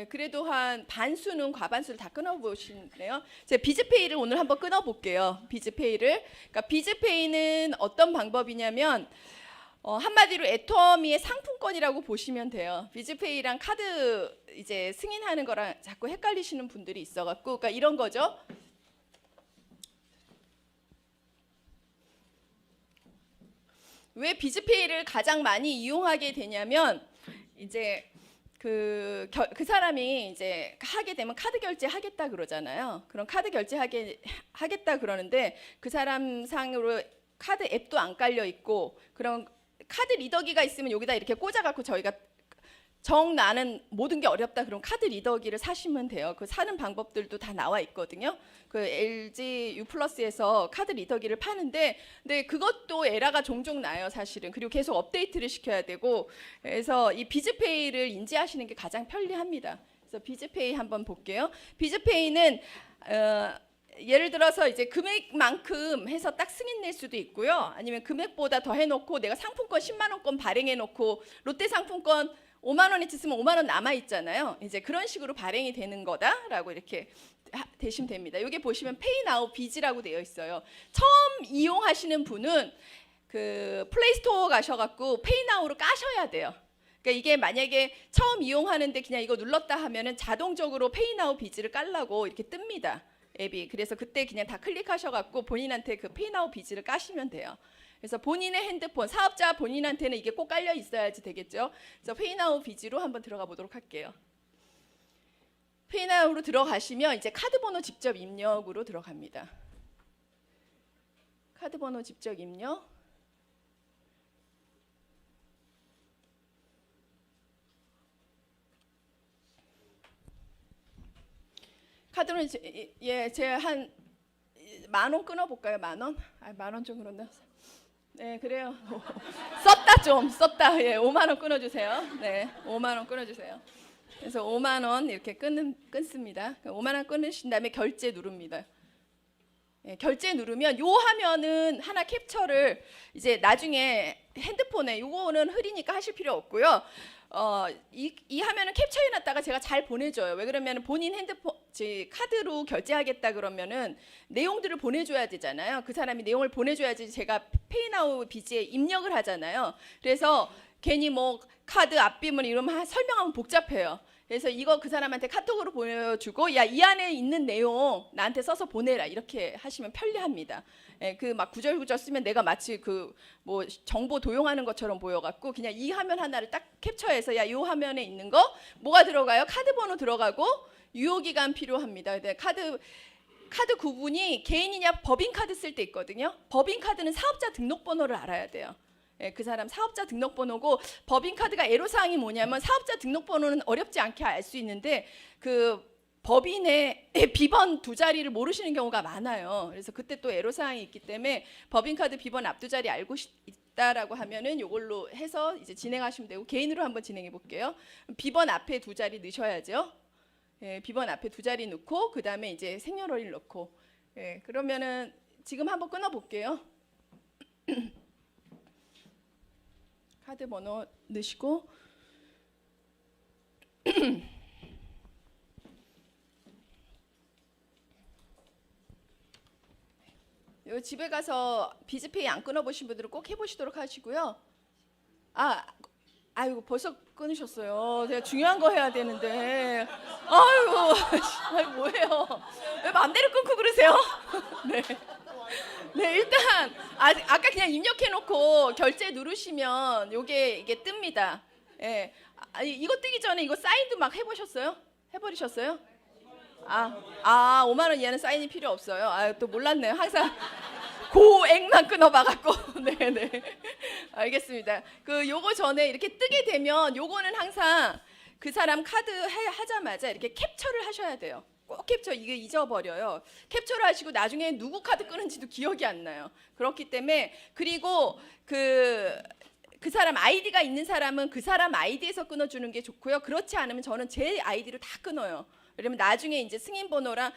그래도 한 반수는 과반수를 다 끊어보시네요. 제가 비즈페이를 오늘 한번 끊어볼게요. 비즈페이를. 그러니까 비즈페이는 어떤 방법이냐면 한마디로 애터미의 상품권이라고 보시면 돼요. 비즈페이랑 카드 이제 승인하는 거랑 자꾸 헷갈리시는 분들이 있어갖고, 그러니까 이런 거죠. 왜 비즈페이를 가장 많이 이용하게 되냐면 이제 그 사람이 이제 하게 되면 카드 결제 하겠다 그러잖아요. 그럼 카드 결제 하겠다 그러는데 그 사람 상으로 카드 앱도 안 깔려 있고 그럼 카드 리더기가 있으면 여기다 이렇게 꽂아갖고 저희가 나는 모든 게 어렵다 그럼 카드 리더기를 사시면 돼요. 그 사는 방법들도 다 나와 있거든요. 그 LG U+에서 카드 리더기를 파는데 근데 그것도 에러가 종종 나요 사실은. 그리고 계속 업데이트를 시켜야 되고 그래서 이 비즈페이를 인지하시는 게 가장 편리합니다. 그래서 비즈페이 한번 볼게요. 비즈페이는 예를 들어서 이제 금액만큼 해서 딱 승인 낼 수도 있고요. 아니면 금액보다 더 해놓고 내가 상품권 10만 원권 발행해놓고 롯데 상품권 5만 원어치 쓰면 5만 원 남아 있잖아요. 이제 그런 식으로 발행이 되는 거다라고 이렇게 되시면 됩니다. 여기 보시면 페이나우 비즈라고 되어 있어요. 처음 이용하시는 분은 그 플레이스토어 가셔갖고 페이나우로 까셔야 돼요. 그러니까 이게 만약에 처음 이용하는데 그냥 이거 눌렀다 하면은 자동적으로 페이나우 비즈를 깔라고 이렇게 뜹니다. 앱이. 그래서 그때 그냥 다 클릭하셔갖고 본인한테 그 페이나우 비즈를 까시면 돼요. 그래서 본인의 핸드폰, 사업자 본인한테는 이게 꼭 깔려 있어야지 되겠죠. 그래서 페이나우 비즈로 한번 들어가 보도록 할게요. 페이나우로 들어가시면 이제 카드 번호 직접 입력으로 들어갑니다. 카드 번호 직접 입력. 카드는 제가 한 10,000원 끊어볼까요? 10,000원? 10,000원 좀 그런다. 네, 그래요. 썼다. 예, 5만 원 끊어주세요. 네, 5만 원 끊어주세요. 그래서 5만 원 이렇게 끊습니다. 5만 원 끊으신 다음에 결제 누릅니다. 예, 결제 누르면 요 화면은 하나 캡처를 이제 나중에 핸드폰에 요거는 흐리니까 하실 필요 없고요. 이 화면은 캡처해놨다가 제가 잘 보내줘요. 왜 그러면 본인 핸드폰 카드로 결제하겠다 그러면은 내용들을 보내줘야 되잖아요. 그 사람이 내용을 보내줘야지 제가 페이나우 비즈에 입력을 하잖아요. 그래서 괜히 뭐 카드 앞비문 이러면 설명하면 복잡해요. 그래서 이거 그 사람한테 카톡으로 보여주고 야, 이 안에 있는 내용 나한테 써서 보내라 이렇게 하시면 편리합니다. 예, 그 막 구절구절 쓰면 내가 마치 그 뭐 정보 도용하는 것처럼 보여갖고 그냥 이 화면 하나를 딱 캡처해서 야, 이 화면에 있는 거 뭐가 들어가요? 카드 번호 들어가고 유효기간 필요합니다. 카드 구분이 개인이냐 법인카드 쓸 때 있거든요. 법인카드는 사업자 등록번호를 알아야 돼요. 예, 그 사람 사업자 등록번호고 법인카드가 애로사항이 뭐냐면 사업자 등록번호는 어렵지 않게 알 수 있는데 그 법인의 비번 두 자리를 모르시는 경우가 많아요. 그래서 그때 또 애로사항이 있기 때문에 법인카드 비번 앞 두 자리 알고 있다라고 하면은 이걸로 해서 이제 진행하시면 되고 개인으로 한번 진행해 볼게요. 비번 앞에 두 자리 넣으셔야죠. 예, 비번 앞에 두 자리 넣고 그 다음에 이제 생년월일 넣고 예, 그러면은 지금 한번 끊어 볼게요. 카드 번호 넣으시고 요 집에 가서 비즈페이 안 끊어보신 분들은 꼭 해보시도록 하시고요. 아이고 벌써 끊으셨어요. 제가 중요한 거 해야 되는데. 아이고 뭐예요? 왜 맘대로 끊고 그러세요? 네. 네 일단 아까 그냥 입력해놓고 결제 누르시면 이게 뜹니다. 예. 이거 뜨기 전에 이거 사인도 막 해보셨어요? 해버리셨어요? 5만 원 이하는 사인이 필요 없어요. 또 몰랐네요. 항상 고액만 끊어봐갖고. 네네. 알겠습니다. 요거 전에 이렇게 뜨게 되면 요거는 항상 그 사람 카드 하자마자 이렇게 캡처를 하셔야 돼요. 꼭 캡처, 이게 잊어버려요. 캡처를 하시고 나중에 누구 카드 끄는지도 기억이 안 나요. 그렇기 때문에 그리고 그 사람 아이디가 있는 사람은 그 사람 아이디에서 끊어주는 게 좋고요. 그렇지 않으면 저는 제 아이디로 다 끊어요. 왜냐면 나중에 이제 승인 번호랑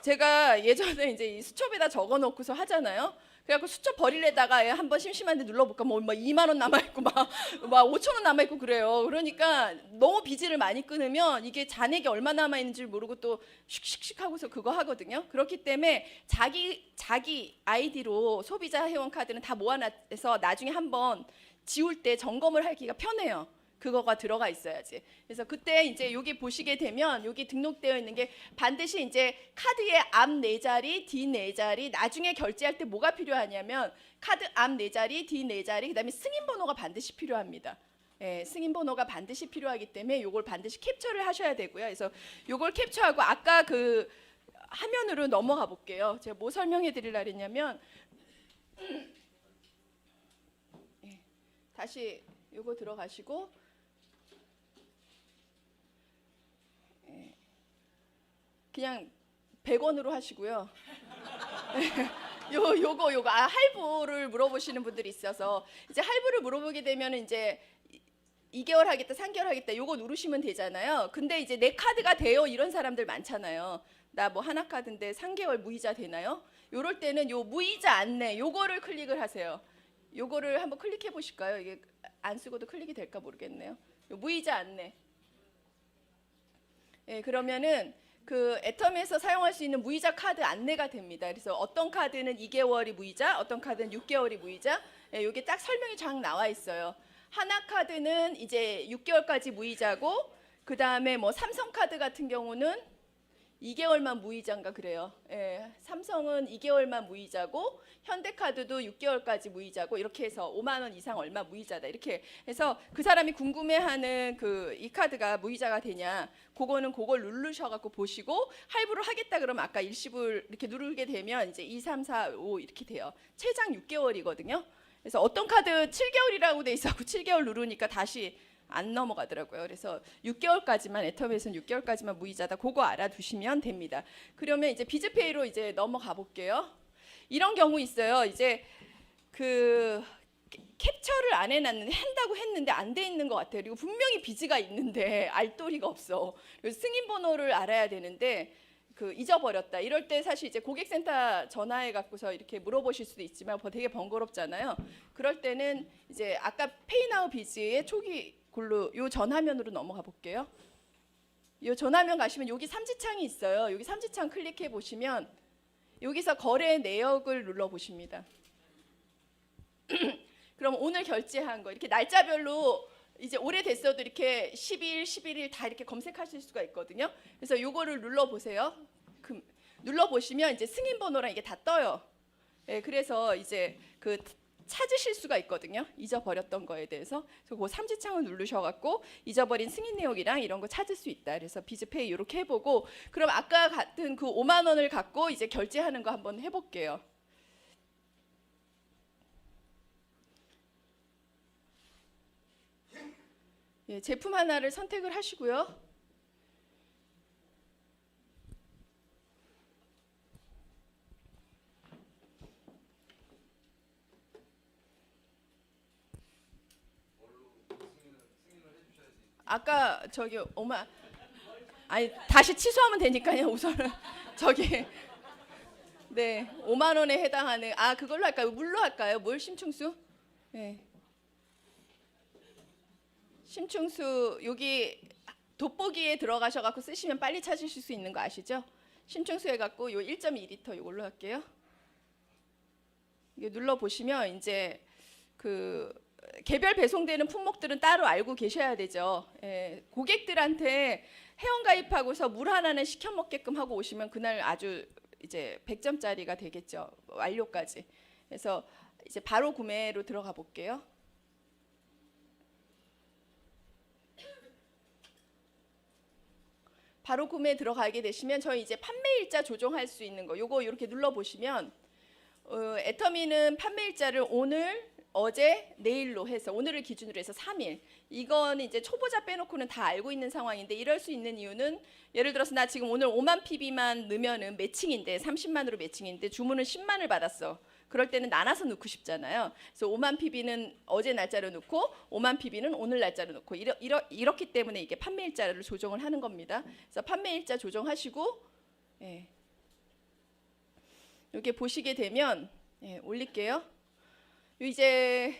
제가 예전에 이제 이 수첩에다 적어놓고서 하잖아요. 그래갖고 수첩 버리려다가 한번 심심한데 눌러볼까 뭐 2만 원 남아있고 막 5천 원 남아있고 그래요. 그러니까 너무 빚을 많이 끊으면 이게 잔액이 얼마 남아있는지 모르고 또 슉슉슉 하고서 그거 하거든요. 그렇기 때문에 자기 아이디로 소비자 회원 카드는 다 모아놔서 나중에 한번 지울 때 점검을 하기가 편해요. 그거가 들어가 있어야지. 그래서 그때 이제 여기 보시게 되면 여기 등록되어 있는 게 반드시 이제 카드의 앞 4자리, 뒤 4자리, 나중에 결제할 때 뭐가 필요하냐면 카드 앞 4자리, 뒤 4자리, 그다음에 승인 번호가 반드시 필요합니다. 예, 승인 번호가 반드시 필요하기 때문에 요걸 반드시 캡처를 하셔야 되고요. 그래서 요걸 캡처하고 아까 그 화면으로 넘어가 볼게요. 제가 뭐 설명해 드리려 했냐면 다시 요거 들어가시고 그냥 100원으로 하시고요. 요거 할부를 물어보시는 분들이 있어서 이제 할부를 물어보게 되면 이제 2개월 하겠다, 3개월 하겠다 요거 누르시면 되잖아요. 근데 이제 내 카드가 돼요 이런 사람들 많잖아요. 나 뭐 하나카드인데 3개월 무이자 되나요? 요럴 때는 요 무이자 안내 요거를 클릭을 하세요. 요거를 한번 클릭해 보실까요? 이게 안 쓰고도 클릭이 될까 모르겠네요. 요 무이자 안내. 예, 그러면은 그 애텀에서 사용할 수 있는 무이자 카드 안내가 됩니다. 그래서 어떤 카드는 2개월이 무이자, 어떤 카드는 6개월이 무이자, 이게 딱 설명이 쫙 나와 있어요. 하나 카드는 이제 6개월까지 무이자고, 그 다음에 뭐 삼성 카드 같은 경우는 2개월만 무이자인가 그래요. 예, 삼성은 2개월만 무이자고 현대카드도 6개월까지 무이자고 이렇게 해서 5만 원 이상 얼마 무이자다 이렇게 해서 그 사람이 궁금해하는 이 카드가 무이자가 되냐 그거는 그걸 누르셔갖고 보시고 할부를 하겠다 그러면 아까 일시불 이렇게 누르게 되면 이제 2, 3, 4, 5 이렇게 돼요. 최장 6개월이거든요. 그래서 어떤 카드 7개월이라고 돼 있어서 7개월 누르니까 다시 안 넘어가더라고요. 그래서 6개월까지만 애텀에서는 6개월까지만 무이자다. 그거 알아두시면 됩니다. 그러면 이제 비즈페이로 이제 넘어가 볼게요. 이런 경우 있어요. 이제 그 캡처를 안 해놨는데 한다고 했는데 안 돼 있는 것 같아요. 그리고 분명히 비즈가 있는데 알도리가 없어. 그래서 승인 번호를 알아야 되는데 잊어버렸다. 이럴 때 사실 이제 고객센터 전화해 갖고서 이렇게 물어보실 수도 있지만 되게 번거롭잖아요. 그럴 때는 이제 아까 페이나우 비즈의 초기 글로 요 전화면으로 넘어가 볼게요. 요 전화면 가시면 여기 삼지창이 있어요. 여기 삼지창 클릭해 보시면 여기서 거래 내역을 눌러 보십니다. 그럼 오늘 결제한 거 이렇게 날짜별로 이제 오래됐어도 이렇게 10일, 11일 다 이렇게 검색하실 수가 있거든요. 그래서 요거를 눌러 보세요. 눌러 보시면 이제 승인 번호랑 이게 다 떠요. 예, 그래서 이제 찾으실 수가 있거든요. 잊어버렸던 거에 대해서. 그래서 그 삼지창을 누르셔갖고 잊어버린 승인 내역이랑 이런 거 찾을 수 있다. 그래서 비즈페이 이렇게 해보고 그럼 아까 같은 그 5만 원을 갖고 이제 결제하는 거 한번 해볼게요. 예, 제품 하나를 선택을 하시고요. 아까 저기 아니 다시 취소하면 되니까요. 우선은 저기 네 5만 원에 해당하는 그걸로 할까요? 물로 할까요? 물 심층수? 네. 심층수 여기 돋보기에 들어가셔갖고 쓰시면 빨리 찾으실 수 있는 거 아시죠? 심층수 해갖고 요 1.2리터 이걸로 할게요. 이게 눌러 보시면 이제 개별 배송되는 품목들은 따로 알고 계셔야 되죠. 예, 고객들한테 회원 가입하고서 물 하나는 시켜 먹게끔 하고 오시면 그날 아주 이제 100점짜리가 되겠죠. 완료까지. 그래서 이제 바로 구매로 들어가 볼게요. 바로 구매 들어가게 되시면 저희 이제 판매일자 조정할 수 있는 거 요거 이렇게 눌러 보시면 애터미는 판매일자를 오늘, 어제, 내일로 해서 오늘을 기준으로 해서 3일. 이건 이제 초보자 빼놓고는 다 알고 있는 상황인데 이럴 수 있는 이유는 예를 들어서 나 지금 오늘 5만 PB만 넣으면은 매칭인데 30만으로 매칭인데 주문은 10만을 받았어. 그럴 때는 나눠서 넣고 싶잖아요. 그래서 5만 PB는 어제 날짜로 넣고 5만 PB는 오늘 날짜로 넣고 이렇기 때문에 이게 판매일자를 조정을 하는 겁니다. 그래서 판매일자 조정하시고 예. 이렇게 보시게 되면 예, 올릴게요. 이제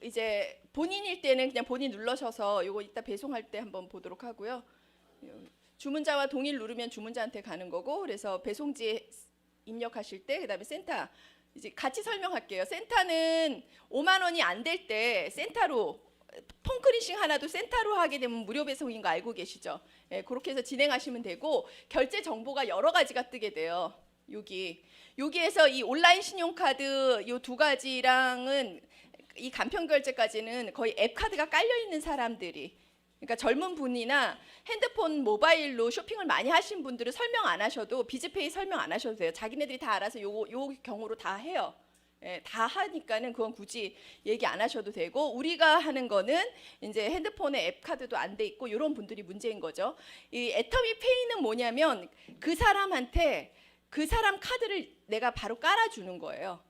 이제 본인일 때는 그냥 본인 눌러셔서 이거 이따 배송할 때 한번 보도록 하고요. 주문자와 동일 누르면 주문자한테 가는 거고 그래서 배송지에 입력하실 때 그다음에 센터 이제 같이 설명할게요. 센터는 5만 원이 안 될 때 센터로 폰크리싱 하나도 센터로 하게 되면 무료 배송인 거 알고 계시죠? 예, 그렇게 해서 진행하시면 되고 결제 정보가 여러 가지가 뜨게 돼요. 여기에서 이 온라인 신용카드 이 두 가지랑은 이 간편 결제까지는 거의 앱 카드가 깔려 있는 사람들이 그러니까 젊은 분이나 핸드폰 모바일로 쇼핑을 많이 하신 분들은 설명 안 하셔도 비즈페이 설명 안 하셔도 돼요. 자기네들이 다 알아서 요 경우로 다 해요. 예, 다 하니까는 그건 굳이 얘기 안 하셔도 되고 우리가 하는 거는 이제 핸드폰에 앱 카드도 안 돼 있고 이런 분들이 문제인 거죠. 이 애터미 페이는 뭐냐면 그 사람한테 그 사람 카드를 내가 바로 깔아주는 거예요.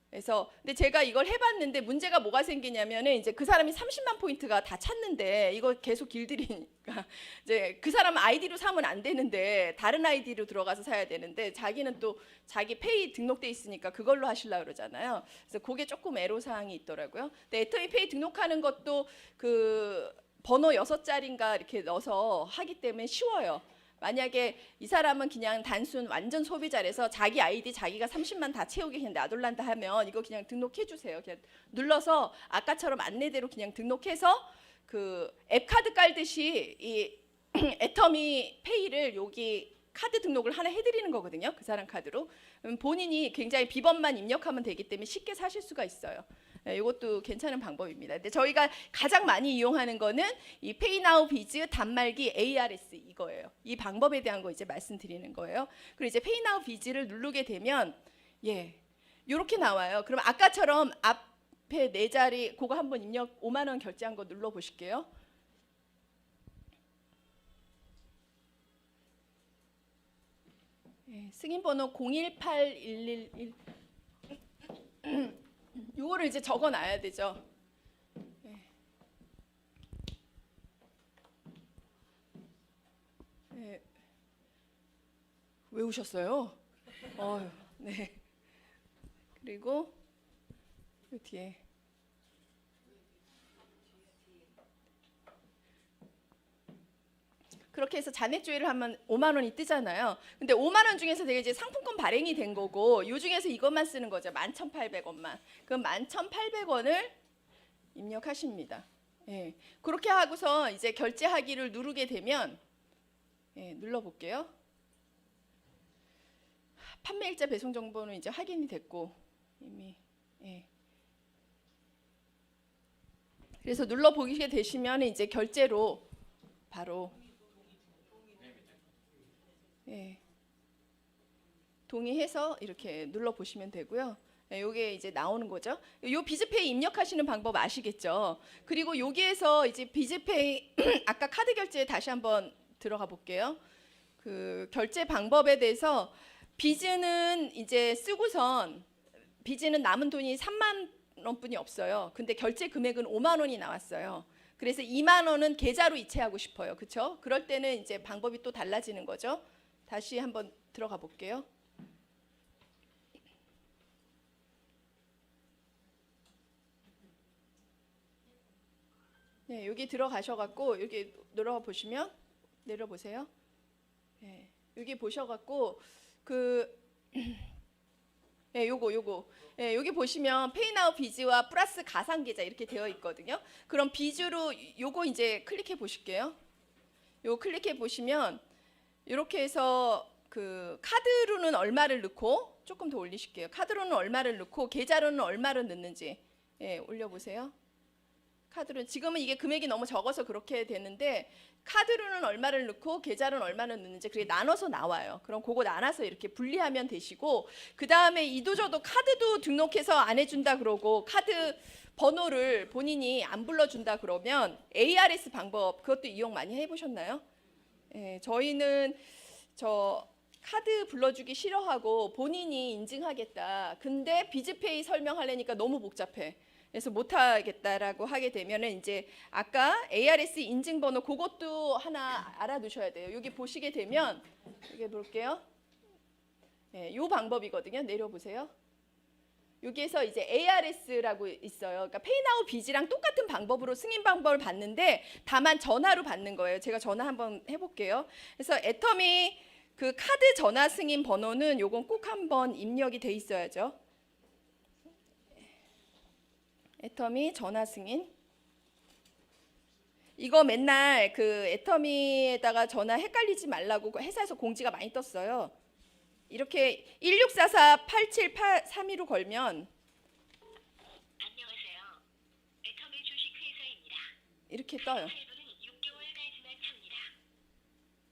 그래서 근데 제가 이걸 해봤는데 문제가 뭐가 생기냐면은 이제 그 사람이 30만 포인트가 다 찼는데 이거 계속 길들이니까 이제 그 사람 아이디로 사면 안 되는데 다른 아이디로 들어가서 사야 되는데 자기는 또 자기 페이 등록돼 있으니까 그걸로 하시려고 그러잖아요. 그래서 그게 조금 애로사항이 있더라고요. 근데 애터미 페이 등록하는 것도 그 번호 6자리인가 이렇게 넣어서 하기 때문에 쉬워요. 만약에 이 사람은 그냥 단순 완전 소비자라서 자기 아이디 자기가 30만 다 채우게 그냥 놔둘란다 하면 이거 그냥 등록해 주세요. 그냥 눌러서 아까처럼 안내대로 그냥 등록해서 그 앱 카드 깔듯이 이 애터미 페이를 여기 카드 등록을 하나 해드리는 거거든요. 그 사람 카드로. 본인이 굉장히 비번만 입력하면 되기 때문에 쉽게 사실 수가 있어요. 이것도 괜찮은 방법입니다. 근데 저희가 가장 많이 이용하는 거는 이 페이나우 비즈 단말기 ARS 이거예요. 이 방법에 대한 거 이제 말씀드리는 거예요. 그리고 이제 페이나우 비즈를 누르게 되면 예, 이렇게 나와요. 그럼 아까처럼 앞에 네 자리 그거 한번 입력 5만 원 결제한 거 눌러 보실게요. 예, 승인 번호 018111 요거를 이제 적어 놔야 되죠. 네. 네. 외우셨어요? 네. 그리고 요 뒤에 그렇게 해서 잔액 조회를 하면 5만 원이 뜨잖아요. 근데 5만 원 중에서 되게 이제 상품권 발행이 된 거고 요 중에서 이것만 쓰는 거죠. 11,800원만. 그럼 11,800원을 입력하십니다. 예. 그렇게 하고서 이제 결제하기를 누르게 되면 예, 눌러 볼게요. 판매일자 배송 정보는 이제 확인이 됐고 이미 예. 그래서 눌러 보게 되시면 이제 결제로 바로 예, 동의해서 이렇게 눌러 보시면 되고요. 예, 요게 이제 나오는 거죠. 요 비즈페이 입력하시는 방법 아시겠죠? 그리고 여기에서 이제 비즈페이 아까 카드 결제에 다시 한번 들어가 볼게요. 그 결제 방법에 대해서 비즈는 이제 쓰고선 비즈는 남은 돈이 3만 원뿐이 없어요. 근데 결제 금액은 5만 원이 나왔어요. 그래서 2만 원은 계좌로 이체하고 싶어요. 그렇죠? 그럴 때는 이제 방법이 또 달라지는 거죠. 다시 한번 들어가 볼게요. 네, 여기 들어가셔갖고 여기 내려와 보시면 내려보세요. 네, 여기 보셔갖고 그 예, 요거. 예, 여기 보시면 페이나우 비즈와 플러스 가상 계좌 이렇게 되어 있거든요. 그럼 비즈로 요거 이제 클릭해 보실게요. 요거 클릭해 보시면 이렇게 해서 그 카드로는 얼마를 넣고 조금 더 올리실게요. 카드로는 얼마를 넣고 계좌로는 얼마를 넣는지 예, 올려보세요. 카드로는 지금은 이게 금액이 너무 적어서 그렇게 되는데 카드로는 얼마를 넣고 계좌로는 얼마를 넣는지 그게 나눠서 나와요. 그럼 그거 나눠서 이렇게 분리하면 되시고 그 다음에 이도저도 카드도 등록해서 안 해준다 그러고 카드 번호를 본인이 안 불러준다 그러면 ARS 방법 그것도 이용 많이 해보셨나요? 예, 저희는 저 카드 불러주기 싫어하고 본인이 인증하겠다. 근데 비즈페이 설명하려니까 너무 복잡해. 그래서 못하겠다라고 하게 되면은 이제 아까 ARS 인증번호 그것도 하나 알아두셔야 돼요. 여기 보시게 되면 여기 볼게요. 예, 요 방법이거든요. 내려보세요. 여기에서 이제 ARS라고 있어요. 그러니까 페이나우 비즈랑 똑같은 방법으로 승인 방법을 받는데 다만 전화로 받는 거예요. 제가 전화 한번 해볼게요. 그래서 애터미 그 카드 전화 승인 번호는 요건 꼭 한번 입력이 돼 있어야죠. 애터미 전화 승인. 이거 맨날 그 애터미에다가 전화 헷갈리지 말라고 회사에서 공지가 많이 떴어요. 이렇게 1644-8732로 걸면 안녕하세요. 애터미 주식회사입니다. 이렇게 떠요. 할부는 6개월까지만 찹니다.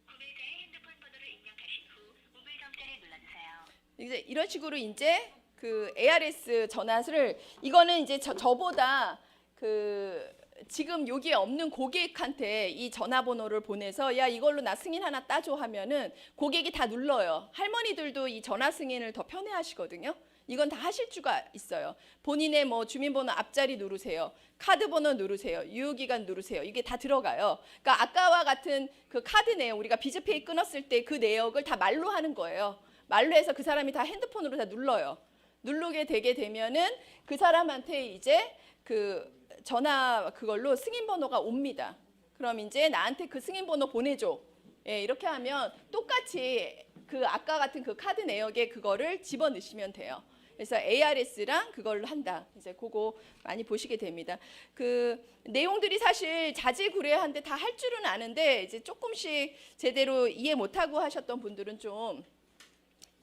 구매자의 핸드폰 번호를 입력하신 후 우물정자를 눌러주세요. 이제 이런 식으로 이제 그 ARS 전화를 이거는 이제 저보다 그 지금 여기에 없는 고객한테 이 전화번호를 보내서 야 이걸로 나 승인 하나 따줘 하면은 고객이 다 눌러요. 할머니들도 이 전화 승인을 더 편해하시거든요. 이건 다 하실 수가 있어요. 본인의 뭐 주민번호 앞자리 누르세요. 카드번호 누르세요. 유효기간 누르세요. 이게 다 들어가요. 그러니까 아까와 같은 그 카드 내용 우리가 비즈페이 끊었을 때 그 내역을 다 말로 하는 거예요. 말로 해서 그 사람이 다 핸드폰으로 다 눌러요. 누르게 되게 되면은 그 사람한테 이제 그 전화 그걸로 승인 번호가 옵니다. 그럼 이제 나한테 그 승인 번호 보내줘. 예, 이렇게 하면 똑같이 그 아까 같은 그 카드 내역에 그거를 집어 넣으시면 돼요. 그래서 ARS랑 그걸 한다. 이제 그거 많이 보시게 됩니다. 그 내용들이 사실 자질구레한데 다 할 줄은 아는데 이제 조금씩 제대로 이해 못하고 하셨던 분들은 좀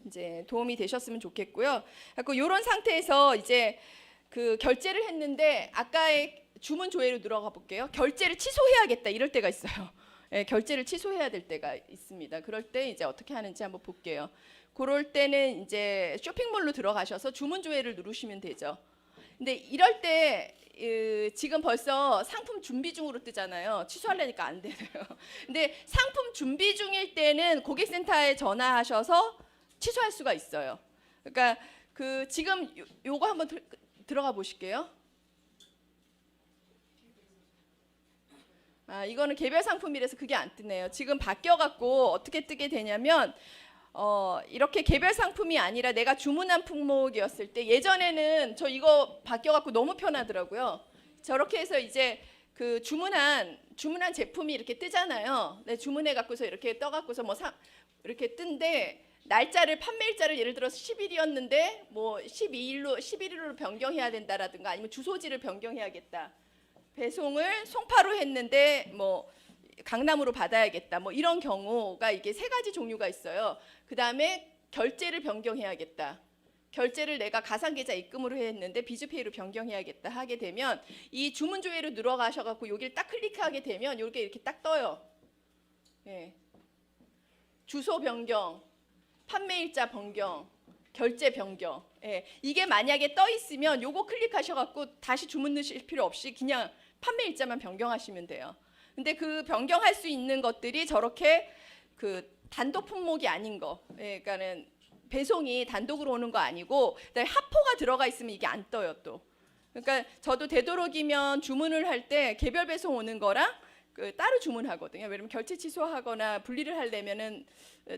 이제 도움이 되셨으면 좋겠고요. 그리고 이런 상태에서 이제 그 결제를 했는데 아까의 주문 조회로 들어가 볼게요. 결제를 취소해야겠다 이럴 때가 있어요. 예, 결제를 취소해야 될 때가 있습니다. 그럴 때 이제 어떻게 하는지 한번 볼게요. 그럴 때는 이제 쇼핑몰로 들어가셔서 주문 조회를 누르시면 되죠. 근데 이럴 때 지금 벌써 상품 준비 중으로 뜨잖아요. 취소하려니까 안 되네요. 근데 상품 준비 중일 때는 고객센터에 전화하셔서 취소할 수가 있어요. 그러니까 그 지금 요거 한번 들어가 보실게요. 아, 이거는 개별 상품이라서 그게 안 뜨네요. 지금 바뀌어 갖고 어떻게 뜨게 되냐면 이렇게 개별 상품이 아니라 내가 주문한 품목이었을 때 예전에는 저 이거 바뀌어 갖고 너무 편하더라고요. 저렇게 해서 이제 그 주문한 제품이 이렇게 뜨잖아요. 네, 주문해 갖고서 이렇게 떠 갖고서 뭐 이렇게 뜬데 날짜를 판매일자를 예를 들어서 10일이었는데 뭐 11일로 변경해야 된다라든가 아니면 주소지를 변경해야겠다. 배송을 송파로 했는데 뭐 강남으로 받아야겠다. 뭐 이런 경우가 이게 세 가지 종류가 있어요. 그다음에 결제를 변경해야겠다. 결제를 내가 가상계좌 입금으로 했는데 비즈페이로 변경해야겠다 하게 되면 이 주문 조회로 들어가셔 갖고 여기를 딱 클릭하게 되면 이렇게 딱 떠요. 예. 주소 변경, 판매일자 변경, 결제 변경. 예, 이게 만약에 떠 있으면 요거 클릭하셔 갖고 다시 주문 넣으실 필요 없이 그냥 판매일자만 변경하시면 돼요. 근데 그 변경할 수 있는 것들이 저렇게 그 단독 품목이 아닌 거. 예, 그러니까는 배송이 단독으로 오는 거 아니고 그다음에 하포가 들어가 있으면 이게 안 떠요, 또. 그러니까 저도 되도록이면 주문을 할 때 개별 배송 오는 거랑 그 따로 주문하거든요. 왜냐면 결제 취소하거나 분리를 하려면은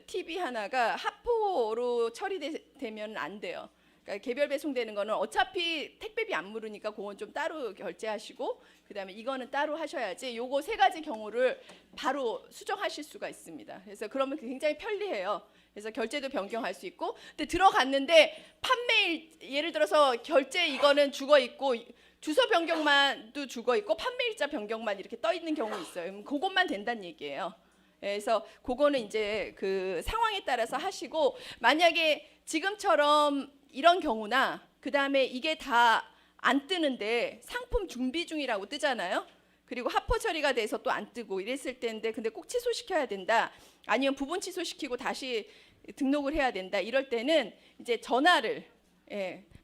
팁이 하나가 하포로 처리되면 안 돼요. 그러니까 개별 배송되는 거는 어차피 택배비 안 물으니까 그건 좀 따로 결제하시고 그다음에 이거는 따로 하셔야지. 요거 세 가지 경우를 바로 수정하실 수가 있습니다. 그래서 그러면 굉장히 편리해요. 그래서 결제도 변경할 수 있고, 근데 들어갔는데 판매일 예를 들어서 결제 이거는 죽어 있고 주소 변경만도 죽어 있고 판매일자 변경만 이렇게 떠 있는 경우 있어요. 그것만 된다는 얘기예요. 그래서 그거는 이제 그 상황에 따라서 하시고, 만약에 지금처럼 이런 경우나 그다음에 이게 다 안 뜨는데 상품 준비 중이라고 뜨잖아요. 그리고 합포 처리가 돼서 또 안 뜨고 이랬을 때인데 근데 꼭 취소시켜야 된다. 아니면 부분 취소시키고 다시 등록을 해야 된다. 이럴 때는 이제 전화를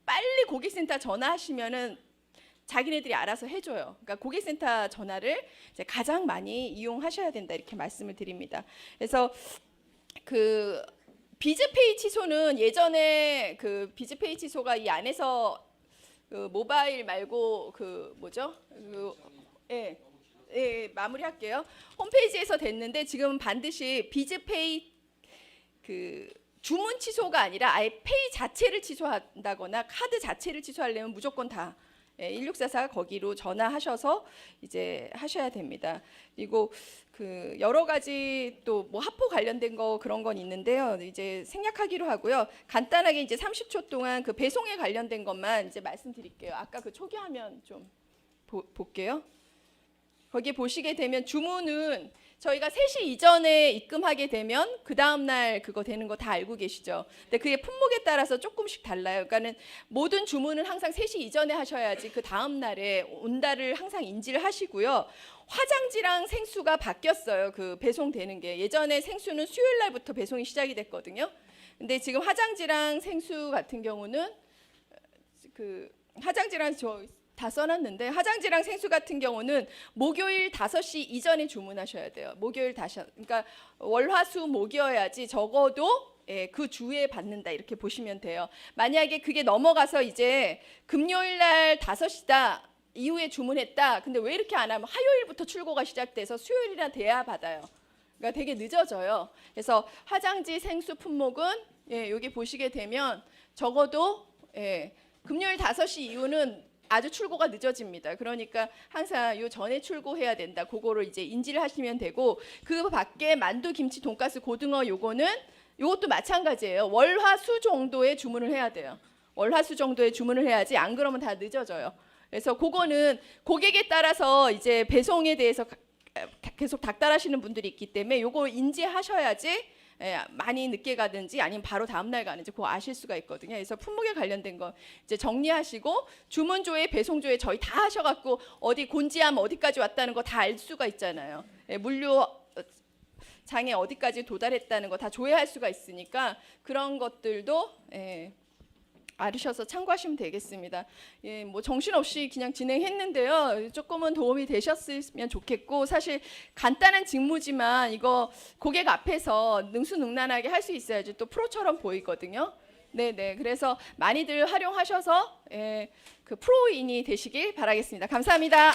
빨리 고객센터 전화하시면은 자기네들이 알아서 해줘요. 그러니까 고객센터 전화를 이제 가장 많이 이용하셔야 된다 이렇게 말씀을 드립니다. 그래서 그 비즈페이 취소는 예전에 그 비즈페이 취소가 이 안에서 그 모바일 말고 그 뭐죠? 마무리할게요. 홈페이지에서 됐는데 지금 반드시 비즈페이 그 주문 취소가 아니라 아예 페이 자체를 취소한다거나 카드 자체를 취소하려면 무조건 다 1644 거기로 전화하셔서 이제 하셔야 됩니다. 그리고 그 여러 가지 또 뭐 합포 관련된 거 그런 건 있는데요. 이제 생략하기로 하고요. 간단하게 이제 30초 동안 그 배송에 관련된 것만 이제 말씀드릴게요. 아까 그 초기 화면 좀 볼게요. 거기 보시게 되면 주문은 저희가 3시 이전에 입금하게 되면 그 다음 날 그거 되는 거 다 알고 계시죠? 근데 그게 품목에 따라서 조금씩 달라요. 그러니까는 모든 주문은 항상 3시 이전에 하셔야지 그 다음 날에 온다를 항상 인지를 하시고요. 화장지랑 생수가 바뀌었어요. 그 배송되는 게. 예전에 생수는 수요일 날부터 배송이 시작이 됐거든요. 근데 지금 화장지랑 생수 같은 경우는 그 화장지랑 저 다 써놨는데 화장지랑 생수 같은 경우는 목요일 5시 이전에 주문하셔야 돼요. 목요일 그러니까 월화수 목이어야지 적어도 그 주에 받는다 이렇게 보시면 돼요. 만약에 그게 넘어가서 이제 금요일 날 5시다 이후에 주문했다. 근데 왜 이렇게 안 하면 화요일부터 출고가 시작돼서 수요일이나 돼야 받아요. 그러니까 되게 늦어져요. 그래서 화장지 생수 품목은 여기 보시게 되면 적어도 금요일 5시 이후는 아주 출고가 늦어집니다. 그러니까 항상 요 전에 출고해야 된다. 그거를 이제 인지를 하시면 되고, 그 밖에 만두, 김치, 돈가스, 고등어 요것도 마찬가지예요. 월화수 정도의 주문을 해야 돼요. 월화수 정도의 주문을 해야지 안 그러면 다 늦어져요. 그래서 그거는 고객에 따라서 이제 배송에 대해서 계속 닥달하시는 분들이 있기 때문에 요거 인지하셔야지 많이 늦게 가든지 아니면 바로 다음 날 가는지 그거 아실 수가 있거든요. 그래서 품목에 관련된 거 이제 정리하시고 주문조회, 배송조회 저희 다 하셔갖고 어디 곤지암 어디까지 왔다는 거 다 알 수가 있잖아요. 물류 장에 어디까지 도달했다는 거 다 조회할 수가 있으니까 그런 것들도 알으셔서 참고하시면 되겠습니다. 뭐 정신없이 그냥 진행했는데요. 조금은 도움이 되셨으면 좋겠고, 사실 간단한 직무지만 이거 고객 앞에서 능수능란하게 할 수 있어야지 또 프로처럼 보이거든요. 네네. 그래서 많이들 활용하셔서 그 프로인이 되시길 바라겠습니다. 감사합니다.